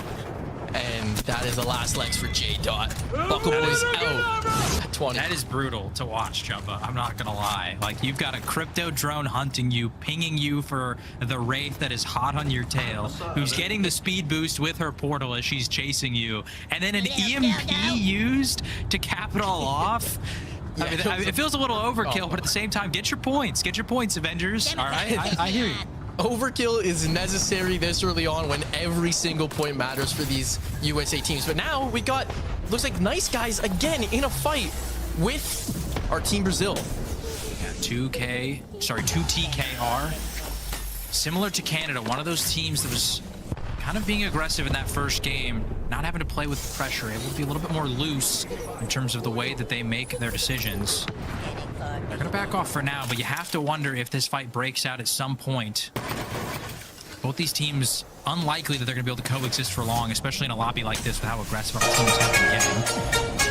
and that is the last legs for J-Dot. Buckle Boys out at 20. That is brutal to watch, Jumba. I'm not gonna lie. Like, you've got a Crypto drone hunting you, pinging you for the Wraith that is hot on your tail, who's getting the speed boost with her portal as she's chasing you, and then an EMP used to cap it all off. Yeah, I mean, it feels a little overkill, but at the same time, get your points, Avengers. All right, I hear you. Overkill is necessary this early on when every single point matters for these USA teams. But now we got, looks like Nice Guys again in a fight with our Team Brazil. Yeah, 2TKR. Similar to Canada, one of those teams that was kind of being aggressive in that first game, not having to play with pressure, able to be a little bit more loose in terms of the way that they make their decisions. They're going to back off for now, but you have to wonder if this fight breaks out at some point. Both these teams, unlikely that they're going to be able to coexist for long, especially in a lobby like this with how aggressive our teams have been getting.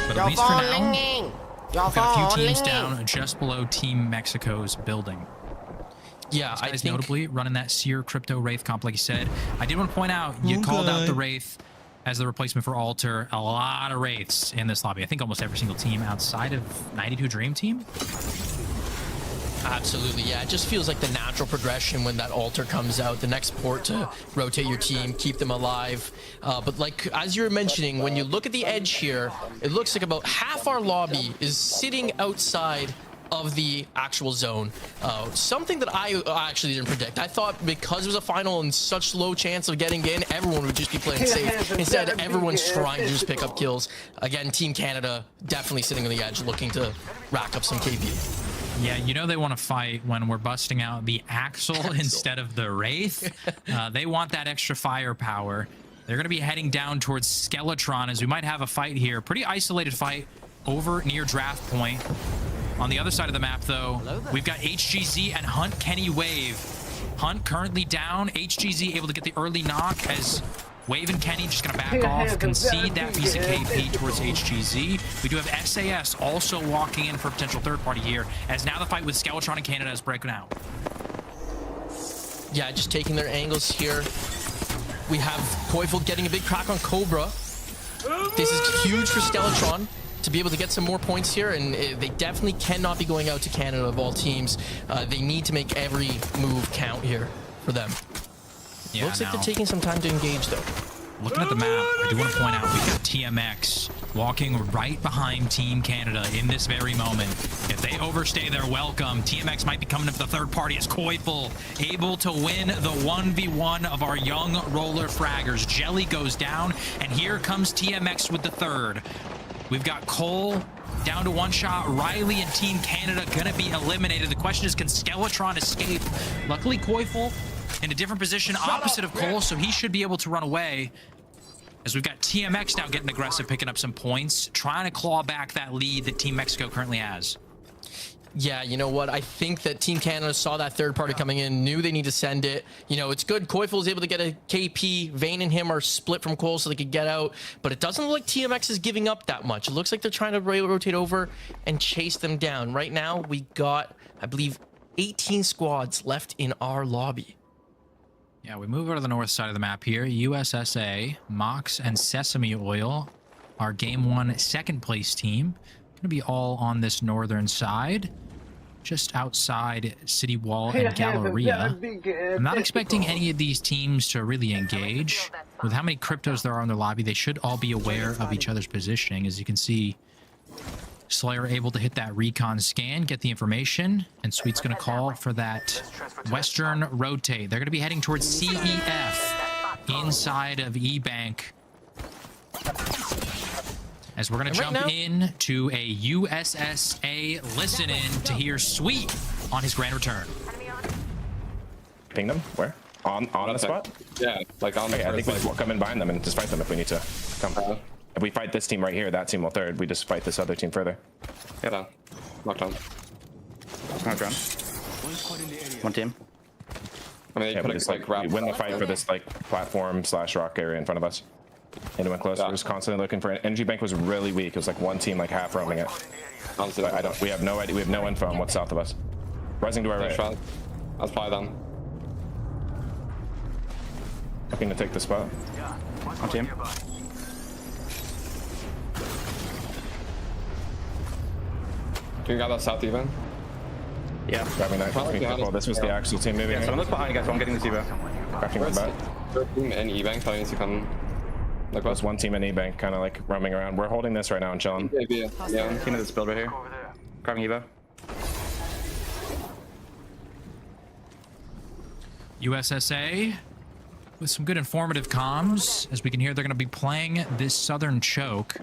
But at least for now, we've got a few teams down just below Team Mexico's building. Yeah, These I guys think notably running that Seer Crypto Wraith comp, like you said. I did want to point out, you called out the Wraith as the replacement for Alter. A lot of Wraiths in this lobby. I think almost every single team outside of 92 Dream Team. absolutely, yeah. It just feels like the natural progression when that Alter comes out, the next port to rotate your team, keep them alive. But like, as you were mentioning, when you look at the edge here, it looks like about half our lobby is sitting outside of the actual zone. Something that I actually didn't predict. I thought because it was a final and such low chance of getting in, everyone would just be playing safe. Instead, everyone's trying to just pick up kills. Again, Team Canada definitely sitting on the edge, looking to rack up some KP. Yeah, you know they want to fight when we're busting out the Axle instead of the Wraith. They want that extra firepower. They're going to be heading down towards Skeletron as we might have a fight here. Pretty isolated fight over near draft point. On the other side of the map, though, we've got HGZ and Hunt Kenny Wave. Hunt currently down. HGZ able to get the early knock as Wave and Kenny just going to back off, concede that piece of KP towards HGZ. We do have SAS also walking in for potential third party here, as now the fight with Skeletron and Canada is breaking out. Yeah, just taking their angles here. We have Koifel getting a big crack on Cobra. This is huge for Skeletron to be able to get some more points here, and they definitely cannot be going out to Canada of all teams. They need to make every move count here for them. Yeah, Looks like they're taking some time to engage, though. Looking at the map, I do want to point out we've got TMX walking right behind Team Canada in this very moment. If they overstay their welcome, TMX might be coming up the third party as Koifel able to win the 1v1 of our young roller fraggers. Jelly goes down, and here comes TMX with the third. We've got Cole down to one shot. Riley and Team Canada gonna be eliminated. The question is, can Skeletron escape? Luckily, Koifel in a different position opposite of Cole, so he should be able to run away. As we've got TMX now getting aggressive, picking up some points, trying to claw back that lead that Team Mexico currently has. Yeah, you know what? I think that Team Canada saw that third party coming in, knew they need to send it. You know, it's good. Koifel is able to get a KP. Vayne and him are split from Cole so they could get out. But it doesn't look like TMX is giving up that much. It looks like they're trying to rotate over and chase them down. Right now, we got, I believe, 18 squads left in our lobby. Yeah, we move over to the north side of the map here. USSA, Mox, and Sesame Oil, our Game 1 second place team. Going to be all on this northern side, just outside City Wall and Galleria. I'm not expecting any of these teams to really engage. With how many cryptos there are in their lobby, they should all be aware of each other's positioning. As you can see, Slayer able to hit that recon scan, get the information, and Sweet's going to call for that Western rotate. They're going to be heading towards CEF inside of E-Bank, as we're going to jump in to a USSA listen-in to hear Sweet on his grand return. Ping them? Where? On the spot? Yeah, like on the Okay, I think we just come in behind them and just fight them if we need to. Come. If we fight this team right here, that team will third. We just fight this other team further. Get on. Locked on. On ground. One team. I mean, Yeah, you we could just like like grab we win the fight for this like platform / rock area in front of us. Anyone close? We're just constantly looking for it. Energy Bank was really weak. It was like one team like half roaming it. Honestly, But I don't. We have no idea. We have no info on what's south of us. Rising to our right. That's probably them. Looking to take the spot. On team. Can you grab that south even? Yeah. Grabbing that. Oh, this was the actual team moving. Yeah, so I'm look behind you guys, so I'm getting the Ziva. Cracking the back. Third team in E-Bank telling us to come. Like There's one team in E-Bank kind of like roaming around. We're holding this right now and chilling. Yeah. Team of this build right here. Grabbing Evo. USSA with some good informative comms. As we can hear, they're going to be playing this southern choke.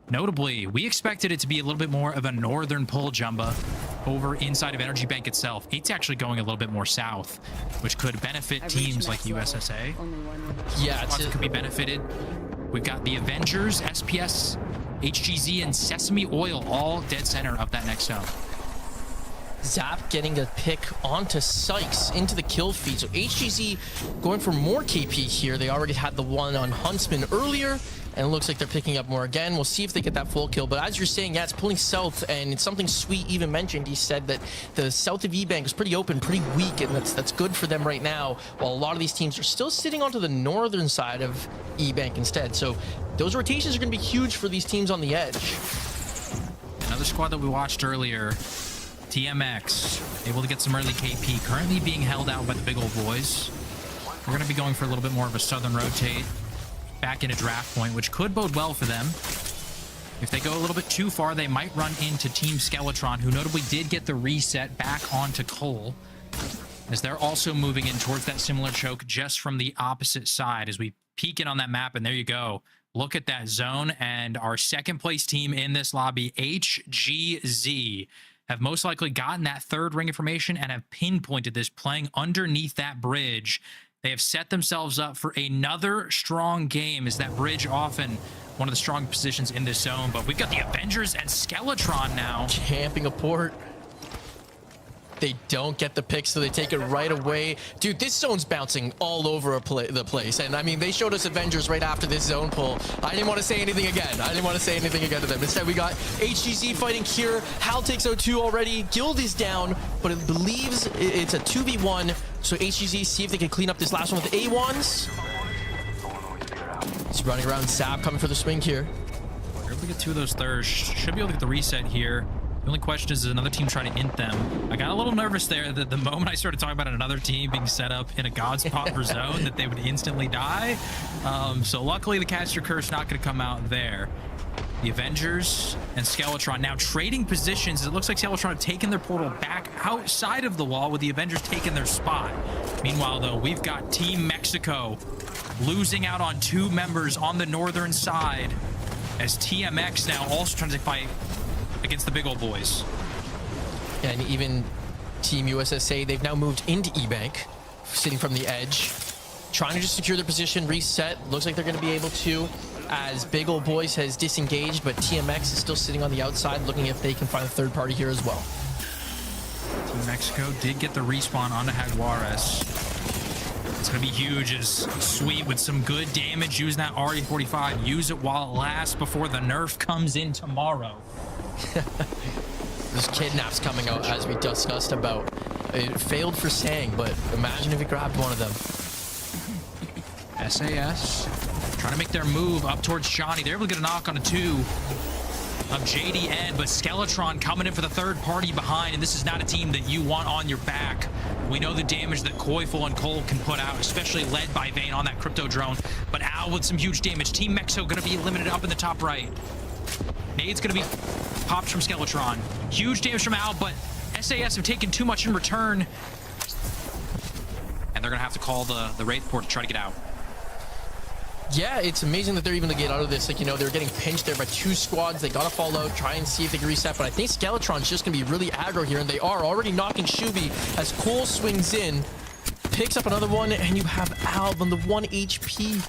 Notably, we expected it to be a little bit more of a northern pull, Jumba, over inside of Energy Bank itself. It's actually going a little bit more south, which could benefit teams like USSA. Yeah, Spots that could be benefited. We've got the Avengers, SPS, HGZ, and Sesame Oil all dead center of that next zone. Zap getting a pick onto Sykes into the kill feed. So HGZ going for more KP here. They already had the one on Huntsman earlier, and it looks like they're picking up more again. We'll see if they get that full kill. But as you're saying, yeah, it's pulling south, and it's something Sweet even mentioned. He said that the south of E-Bank is pretty open, pretty weak, and that's good for them right now, while a lot of these teams are still sitting onto the northern side of E-Bank instead. So those rotations are going to be huge for these teams on the edge. Another squad that we watched earlier, TMX, able to get some early KP, currently being held out by the big old boys. We're going to be going for a little bit more of a southern rotate back into draft point, which could bode well for them. If they go a little bit too far, they might run into Team Skeletron, who notably did get the reset back onto Cole, as they're also moving in towards that similar choke just from the opposite side. As we peek in on that map, and there you go. Look at that zone, and our second place team in this lobby, HGZ, have most likely gotten that third ring information and have pinpointed this, playing underneath that bridge They have set themselves up for another strong game. Is that bridge often one of the strong positions in this zone? But we've got the Avengers and Skeletron now. Camping a port. They don't get the pick, so they take it right away. Dude, this zone's bouncing all over the place. And I mean, they showed us Avengers right after this zone pull. I didn't want to say anything again. To them. Instead, we got HGZ fighting here. Hal takes out 2 already. Guild is down, but it believes it's a 2v1. So HGZ see if they can clean up this last one with the A1s. He's running around. Sab coming for the swing here. We're able to get 2 of those thirds. Should be able to get the reset here. The only question is another team trying to int them. I got a little nervous there that the moment I started talking about another team being set up in a god spot per zone, that they would instantly die. So luckily the caster curse not going to come out there. The Avengers and Skeletron now trading positions. It looks like Skeletron have taken their portal back outside of the wall with the Avengers taking their spot. Meanwhile, though, we've got Team Mexico losing out on 2 members on the northern side as TMX now also trying to fight against the big old boys. And even Team USSA, they've now moved into E-Bank, sitting from the edge, trying to just secure their position, reset. Looks like they're going to be able to, as Big Ol' Boys has disengaged, but TMX is still sitting on the outside, looking if they can find a third party here as well. Team Mexico did get the respawn onto Jaguares. It's going to be huge as Sweet with some good damage using that RE45. Use it while it lasts before the nerf comes in tomorrow. There's kidnaps coming out, as we discussed about. It failed for Sang, but imagine if he grabbed one of them. SAS trying to make their move up towards Johnny. They're able to get a knock on a 2 of JDN, but Skeletron coming in for the third party behind, and this is not a team that you want on your back. We know the damage that Koiful and Cole can put out, especially led by Vayne on that crypto drone, but Al with some huge damage. Team Mexo going to be limited up in the top right. Nade's going to be popped from Skeletron. Huge damage from Al, but SAS have taken too much in return, and they're going to have to call the Wraith port to try to get out. Yeah, it's amazing that they're even to get out of this. Like, you know, they're getting pinched there by 2 squads. They gotta fall out, try and see if they can reset. But I think Skeletron's just gonna be really aggro here, and they are already knocking Shuvi as Cole swings in, picks up another one, and you have Alb on the 1 HP.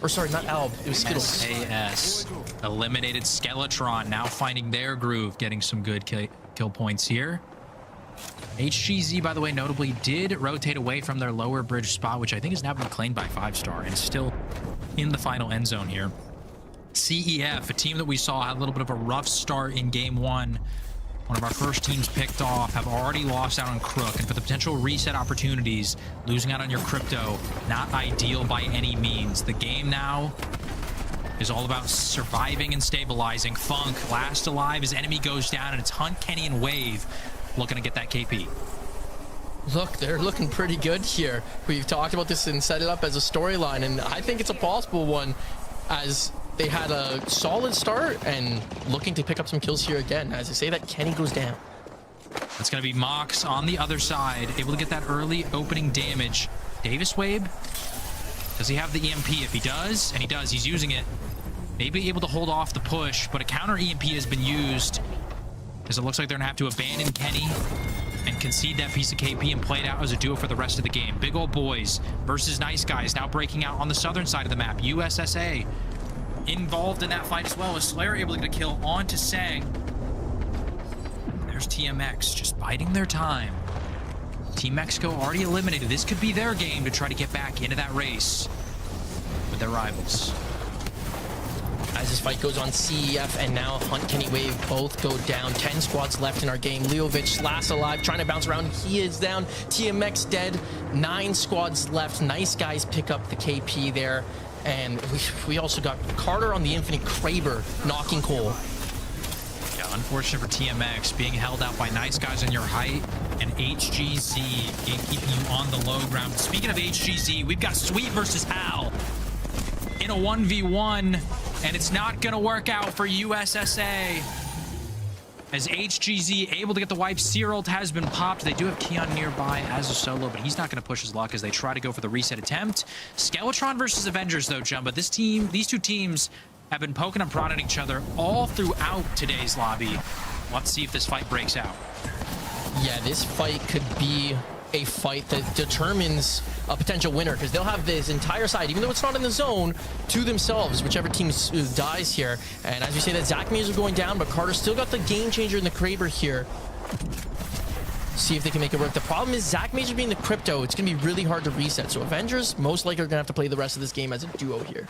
Or sorry, not Alb, it was Skittles. SAS eliminated Skeletron, now finding their groove, getting some good kill points here. HGZ, by the way, notably did rotate away from their lower bridge spot, which I think has now been claimed by 5-star and is still in the final end zone here. CEF, a team that we saw had a little bit of a rough start in game 1. One of our first teams picked off, have already lost out on Crook, and for the potential reset opportunities, losing out on your crypto, not ideal by any means. The game now is all about surviving and stabilizing. Funk, last alive as enemy goes down, and it's Hunt, Kenny, and Wave looking to get that KP. Look, they're looking pretty good here. We've talked about this and set it up as a storyline, and I think it's a possible one, as they had a solid start and looking to pick up some kills here again. As I say that, Kenny goes down. It's going to be Mox on the other side, able to get that early opening damage. Davis Wabe, does he have the EMP? If he does, and he does, he's using it. Maybe able to hold off the push, but a counter EMP has been used, as it looks like they're gonna have to abandon Kenny and concede that piece of KP and play it out as a duo for the rest of the game. Big Ol' Boys versus Nice Guys now breaking out on the southern side of the map. USSA involved in that fight as well, as Slayer able to get a kill onto Sang. There's TMX just biding their time. Team Mexico already eliminated. This could be their game to try to get back into that race with their rivals. As this fight goes on, CEF and now Hunt, Kenny, Wave both go down. 10 squads left in our game. Leovic last alive, trying to bounce around. He is down. TMX dead. 9 squads left. Nice Guys pick up the KP there. And we also got Carter on the Infinite, Kraber knocking Cole. Yeah, unfortunate for TMX, being held out by Nice Guys on your height, and HGZ keeping you on the low ground. Speaking of HGZ, we've got Sweet versus Hal in a 1v1. And it's not going to work out for USSA, as HGZ able to get the wipe. Cyril has been popped. They do have Keon nearby as a solo, but he's not going to push his luck as they try to go for the reset attempt. Skeletron versus Avengers, though, Jumba. These two teams have been poking and prodding each other all throughout today's lobby. Let's see if this fight breaks out. Yeah, this fight could be a fight that determines a potential winner, because they'll have this entire side, even though it's not in the zone, to themselves, whichever team dies here. And as we say that, ZachMazer are going down, but Carter's still got the game changer in the Kraber here. See if they can make it work. The problem is ZachMazer being the crypto, it's going to be really hard to reset. So Avengers most likely are going to have to play the rest of this game as a duo here.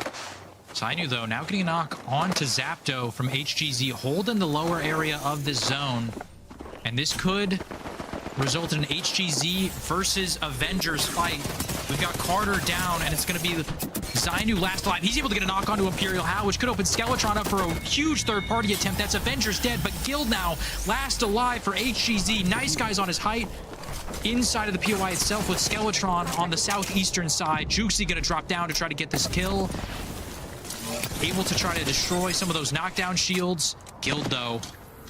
Zainu, though, now getting a knock onto Zapdo from HGZ, holding the lower area of this zone. And this could result in an HGZ versus Avengers fight. We've got Carter down, and it's going to be Zainu last alive. He's able to get a knock onto Imperial How, which could open Skeletron up for a huge third-party attempt. That's Avengers dead, but Guild now last alive for HGZ. Nice guys on his height. Inside of the POI itself with Skeletron on the southeastern side. Juicy going to drop down to try to get this kill. Able to try to destroy some of those knockdown shields. Guild, though,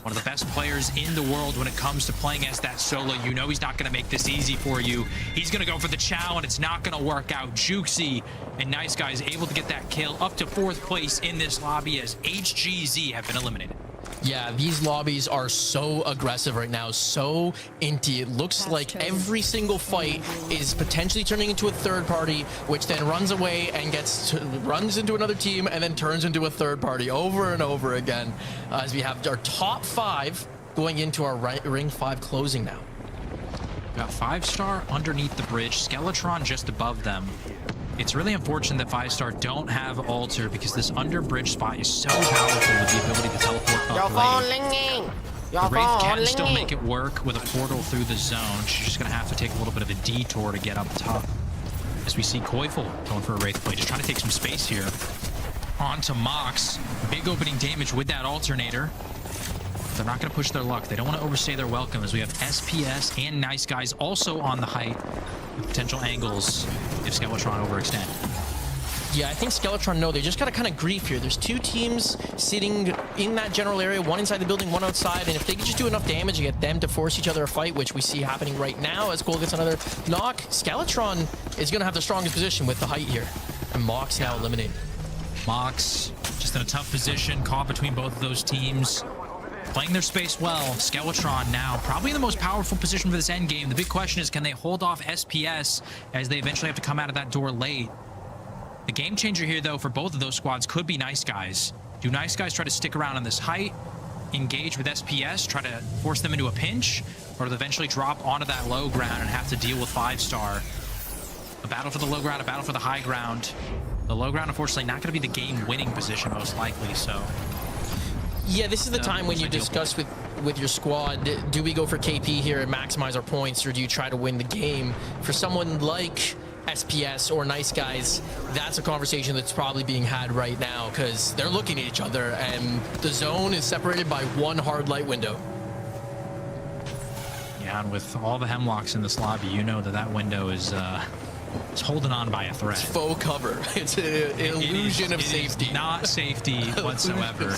one of the best players in the world when it comes to playing as that solo. You know he's not going to make this easy for you. He's going to go for the chow, and it's not going to work out. Juicy and Nice Guys able to get that kill up to 4th place in this lobby as HGZ have been eliminated. Yeah, these lobbies are so aggressive right now, so inty. It looks like every single fight is potentially turning into a third party, which then runs away and runs into another team and then turns into a third party over and over again, as we have our top 5 going into our ring 5 closing now. Got 5-star underneath the bridge, Skeletron just above them. It's really unfortunate that 5-star don't have Alter, because this under bridge spot is so powerful with the ability to teleport up lane. The Wraith can still make it work with a portal through the zone. She's just going to have to take a little bit of a detour to get up top. As we see Koifel going for a Wraith play, just trying to take some space here. Onto Mox. Big opening damage with that alternator. They're not going to push their luck. They don't want to overstay their welcome, as we have SPS and Nice Guys also on the height with potential angles if Skeletron overextend. Yeah, I think Skeletron know they just got to kind of grief here. There's 2 teams sitting in that general area, one inside the building, one outside, and if they can just do enough damage to get them to force each other a fight, which we see happening right now as Cole gets another knock, Skeletron is going to have the strongest position with the height here. And Mox now eliminated. Mox just in a tough position, caught between both of those teams. Playing their space well. Skeletron now probably in the most powerful position for this end game. The big question is, can they hold off SPS as they eventually have to come out of that door late? The game changer here, though, for both of those squads could be Nice Guys. Do Nice Guys try to stick around on this height, engage with SPS, try to force them into a pinch, or do they eventually drop onto that low ground and have to deal with 5-star? A battle for the low ground, a battle for the high ground. The low ground, unfortunately, not going to be the game-winning position, most likely, so... Yeah, this is the time when you discuss with your squad, do we go for KP here and maximize our points, or do you try to win the game? For someone like SPS or Nice Guys, that's a conversation that's probably being had right now, because they're looking at each other and the zone is separated by one hard light window. Yeah, and with all the Hemlocks in this lobby, you know that that window is holding on by a thread. It's faux cover. It's an illusion of safety. It is not safety whatsoever.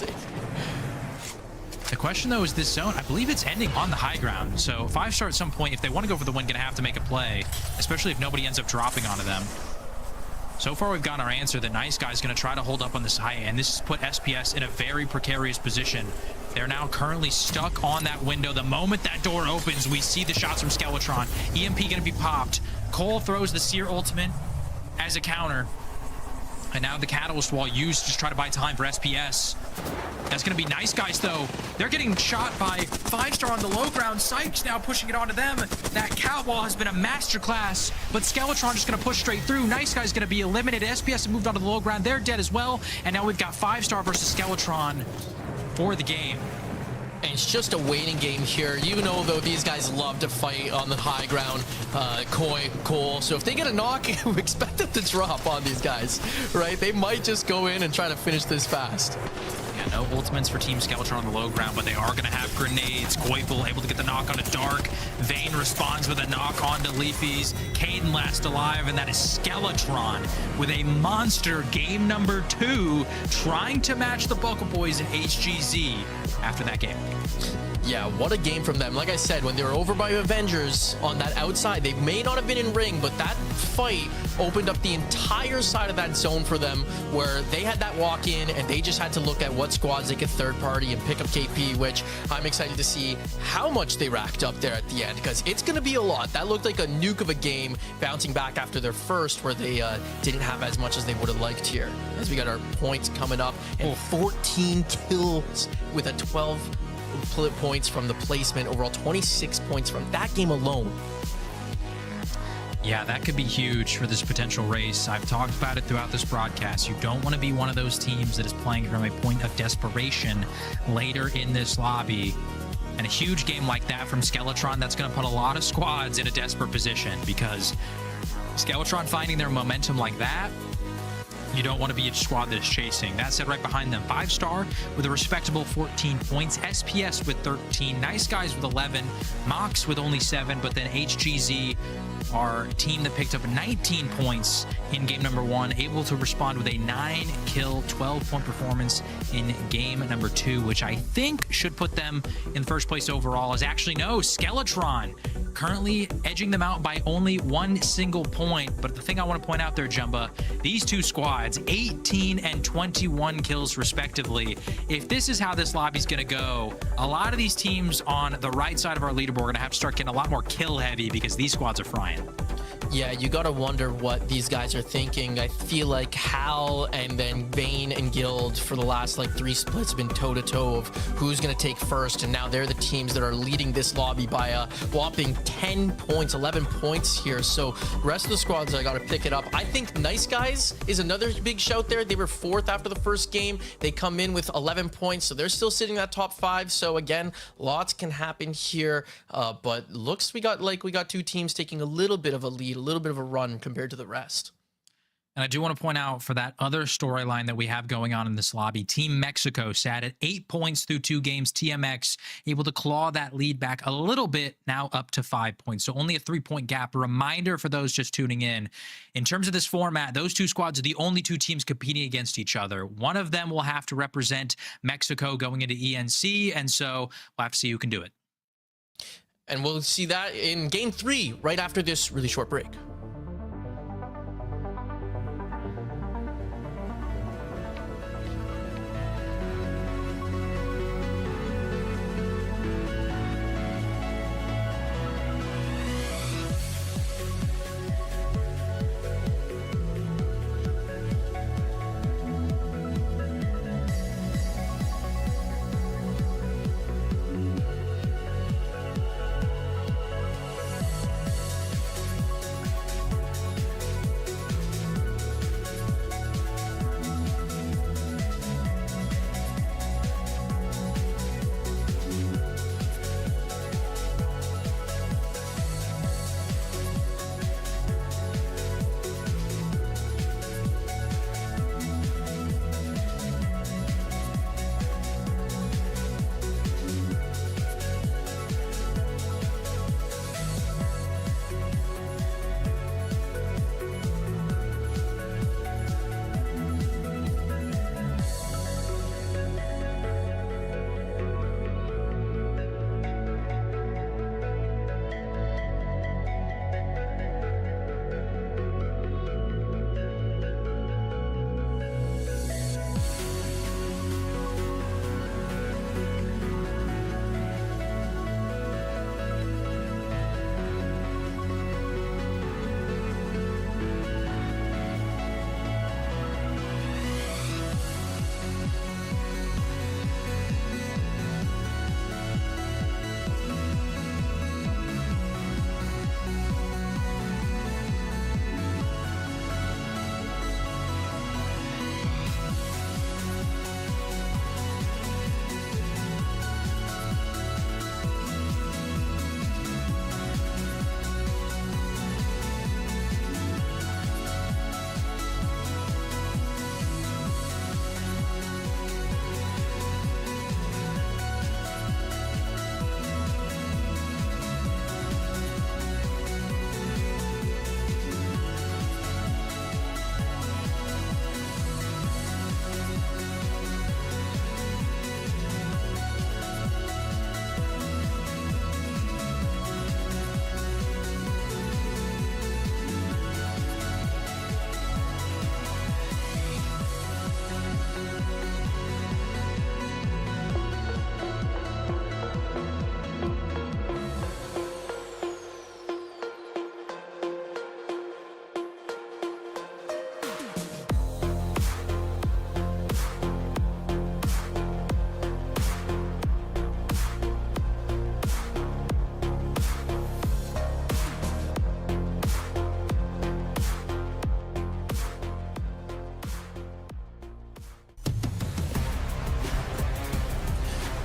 The question, though, is this zone, I believe it's ending on the high ground. So 5-star at some point, if they want to go for the win, going to have to make a play, especially if nobody ends up dropping onto them. So far, we've gotten our answer that Nice Guy's going to try to hold up on this high, and this has put SPS in a very precarious position. They're now currently stuck on that window. The moment that door opens, we see the shots from Skeletron. EMP going to be popped. Cole throws the Seer ultimate as a counter. And now the Catalyst Wall used to just try to buy time for SPS. That's going to be Nice Guys, though. They're getting shot by 5-star on the low ground. Sykes now pushing it onto them. That Cat Wall has been a masterclass, but Skeletron just going to push straight through. Nice Guys going to be eliminated. SPS have moved onto the low ground. They're dead as well. And now we've got 5-star versus Skeletron for the game. And it's just a waiting game here. You know, though, these guys love to fight on the high ground, Cole. So if they get a knock, we expect them to drop on these guys, right? They might just go in and try to finish this fast. Yeah, no ultimates for Team Skeletron on the low ground, but they are going to have grenades. Koifel able to get the knock onto Dark. Vayne responds with a knock onto Leafy's. Caden last alive, and that is Skeletron with a monster game number 2, trying to match the Buckle Boys in HGZ after that game. Yeah, what a game from them. Like I said, when they were over by Avengers on that outside, they may not have been in ring, but that fight opened up the entire side of that zone for them, where they had that walk in and they just had to look at what squads they could third party and pick up KP, which I'm excited to see how much they racked up there at the end, because it's going to be a lot. That looked like a nuke of a game, bouncing back after their first, where they didn't have as much as they would have liked here. As we got our points coming up, and 14 kills with a 12 points from the placement, overall 26 points from that game alone. Yeah, that could be huge for this potential race. I've talked about it throughout this broadcast. You don't want to be one of those teams that is playing from a point of desperation later in this lobby. And a huge game like that from Skeletron, that's going to put a lot of squads in a desperate position, because Skeletron finding their momentum like that, you don't want to be a squad that is chasing. That said, right behind them, 5-star with a respectable 14 points, SPS with 13, Nice Guys with 11, Mox with only 7, but then HGZ, our team that picked up 19 points in game number 1, able to respond with a 9-kill, 12-point performance in game number 2, which I think should put them in first place overall. As actually, no, Skeletron currently edging them out by only 1 single point. But the thing I want to point out there, Jumba, these two squads, 18 and 21 kills respectively. If this is how this lobby's going to go, a lot of these teams on the right side of our leaderboard are going to have to start getting a lot more kill heavy, because these squads are frying. Yeah, you gotta wonder what these guys are thinking. I feel like Hal and then Vayne and Guild for the last 3 splits have been toe-to-toe of who's gonna take first, and now they're the teams that are leading this lobby by a whopping 10 points, 11 points here. So rest of the squads, I gotta pick it up. I think Nice Guys is another big shout there. They were 4th after the first game. They come in with 11 points, so they're still sitting at top 5. So again, lots can happen here, but looks we got 2 teams taking a little bit of a lead, a little bit of a run compared to the rest. And I do want to point out, for that other storyline that we have going on in this lobby, Team Mexico sat at 8 points through 2 games. TMX able to claw that lead back a little bit, now up to 5 points. So only a 3-point gap. A reminder for those just tuning in terms of this format, those 2 squads are the only 2 teams competing against each other. One of them will have to represent Mexico going into ENC, and so we'll have to see who can do it. And we'll see that in game 3 right after this really short break.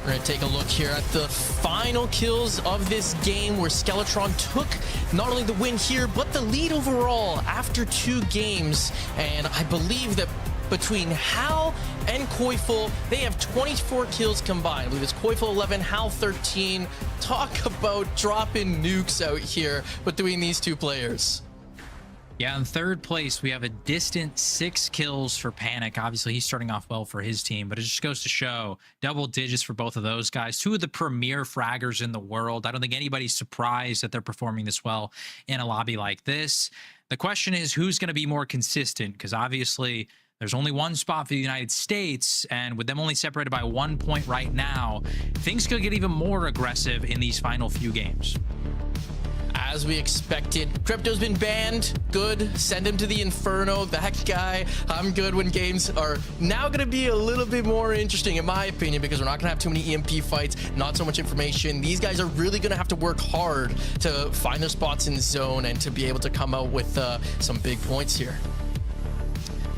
We're going to take a look here at the final kills of this game where Skeletron took not only the win here, but the lead overall after 2 games. And I believe that between Hal and Koifel, they have 24 kills combined. I believe it's Koifel 11, Hal 13. Talk about dropping nukes out here between these 2 players. Yeah, in 3rd place, we have a distant 6 kills for Panic. Obviously, he's starting off well for his team, but it just goes to show double digits for both of those guys. 2 of the premier fraggers in the world. I don't think anybody's surprised that they're performing this well in a lobby like this. The question is, who's going to be more consistent? Because obviously, there's only 1 spot for the United States, and with them only separated by 1 point right now, things could get even more aggressive in these final few games. As we expected, Crypto's been banned. Good. Send him to the Inferno. That guy, I'm good when games are now going to be a little bit more interesting, in my opinion, because we're not going to have too many EMP fights, not so much information. These guys are really going to have to work hard to find their spots in the zone and to be able to come out with some big points here.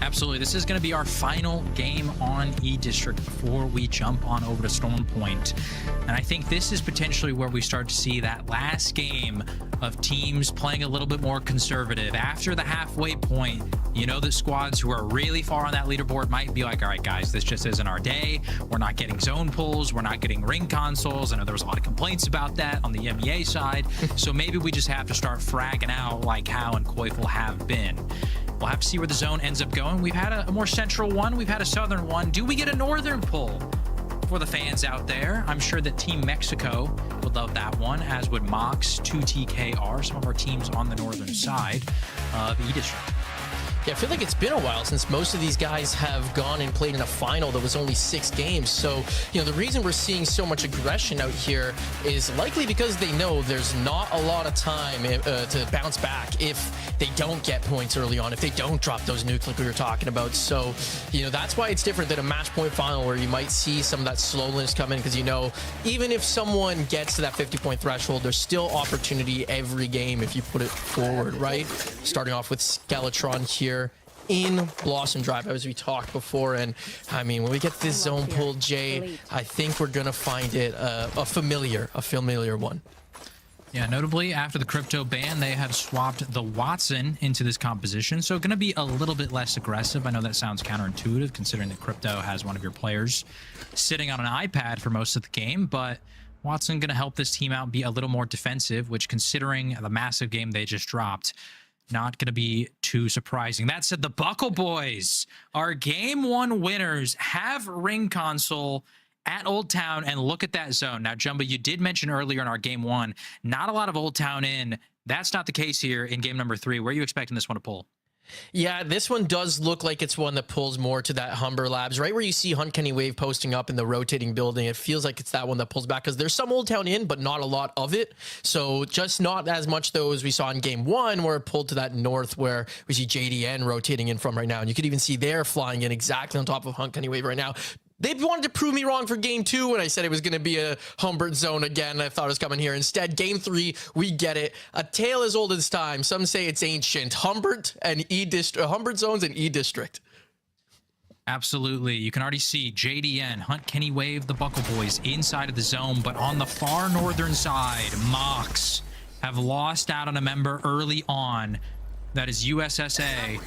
Absolutely. This is going to be our final game on E-District before we jump on over to Storm Point. And I think this is potentially where we start to see that last game of teams playing a little bit more conservative. After the halfway point, you know that squads who are really far on that leaderboard might be like, all right, guys, this just isn't our day. We're not getting zone pulls. We're not getting ring consoles. I know there was a lot of complaints about that on the MEA side. So maybe we just have to start fragging out like Hal and Koifel have been. We'll have to see where the zone ends up going. We've had a more central one. We've had a southern one. Do we get a northern pull for the fans out there? I'm sure that Team Mexico would love that one, as would Mox, 2TKR, some of our teams on the northern side of E-District. Yeah, I feel like it's been a while since most of these guys have gone and played in a final that was only 6 games. So, you know, the reason we're seeing so much aggression out here is likely because they know there's not a lot of time to bounce back if they don't get points early on, if they don't drop those nukes like we were talking about. So, you know, that's why it's different than a match point final where you might see some of that slowness come in, because, you know, even if someone gets to that 50-point threshold, there's still opportunity every game if you put it forward, right? Starting off with Skeletron here in Blossom Drive, as we talked before. And I mean, when we get this zone pull, Jay, I think we're gonna find it a familiar one. Yeah, notably after the Crypto ban, they have swapped the Watson into this composition, so going to be a little bit less aggressive. I know that sounds counterintuitive considering that Crypto has one of your players sitting on an iPad for most of the game, but Watson going to help this team out be a little more defensive, which, considering the massive game they just dropped, not going to be too surprising. That said, the Buckle Boys, our Game 1 winners, have ring console at Old Town, and look at that zone. Now, Jumbo, you did mention earlier in our Game 1, not a lot of Old Town in. That's not the case here in game number 3. Where are you expecting this one to pull? Yeah, this one does look like it's one that pulls more to that Humber Labs, right where you see Hunt Kenny Wave posting up in the rotating building. It feels like it's that one that pulls back, because there's some Old Town in, but not a lot of it. So just not as much, though, as we saw in game 1, where it pulled to that north, where we see JDN rotating in from right now. And you could even see they're flying in exactly on top of Hunt Kenny Wave right now. They wanted to prove me wrong for game 2 when I said it was going to be a Humbert zone again. I thought it was coming here. Instead, game 3, we get it. A tale as old as time. Some say it's ancient. Humbert and E-District, Humbert zones and E-District. Absolutely. You can already see JDN, Hunt Kenny Wave, the Buckle Boys inside of the zone, but on the far northern side, Mox have lost out on a member early on. That is USSA.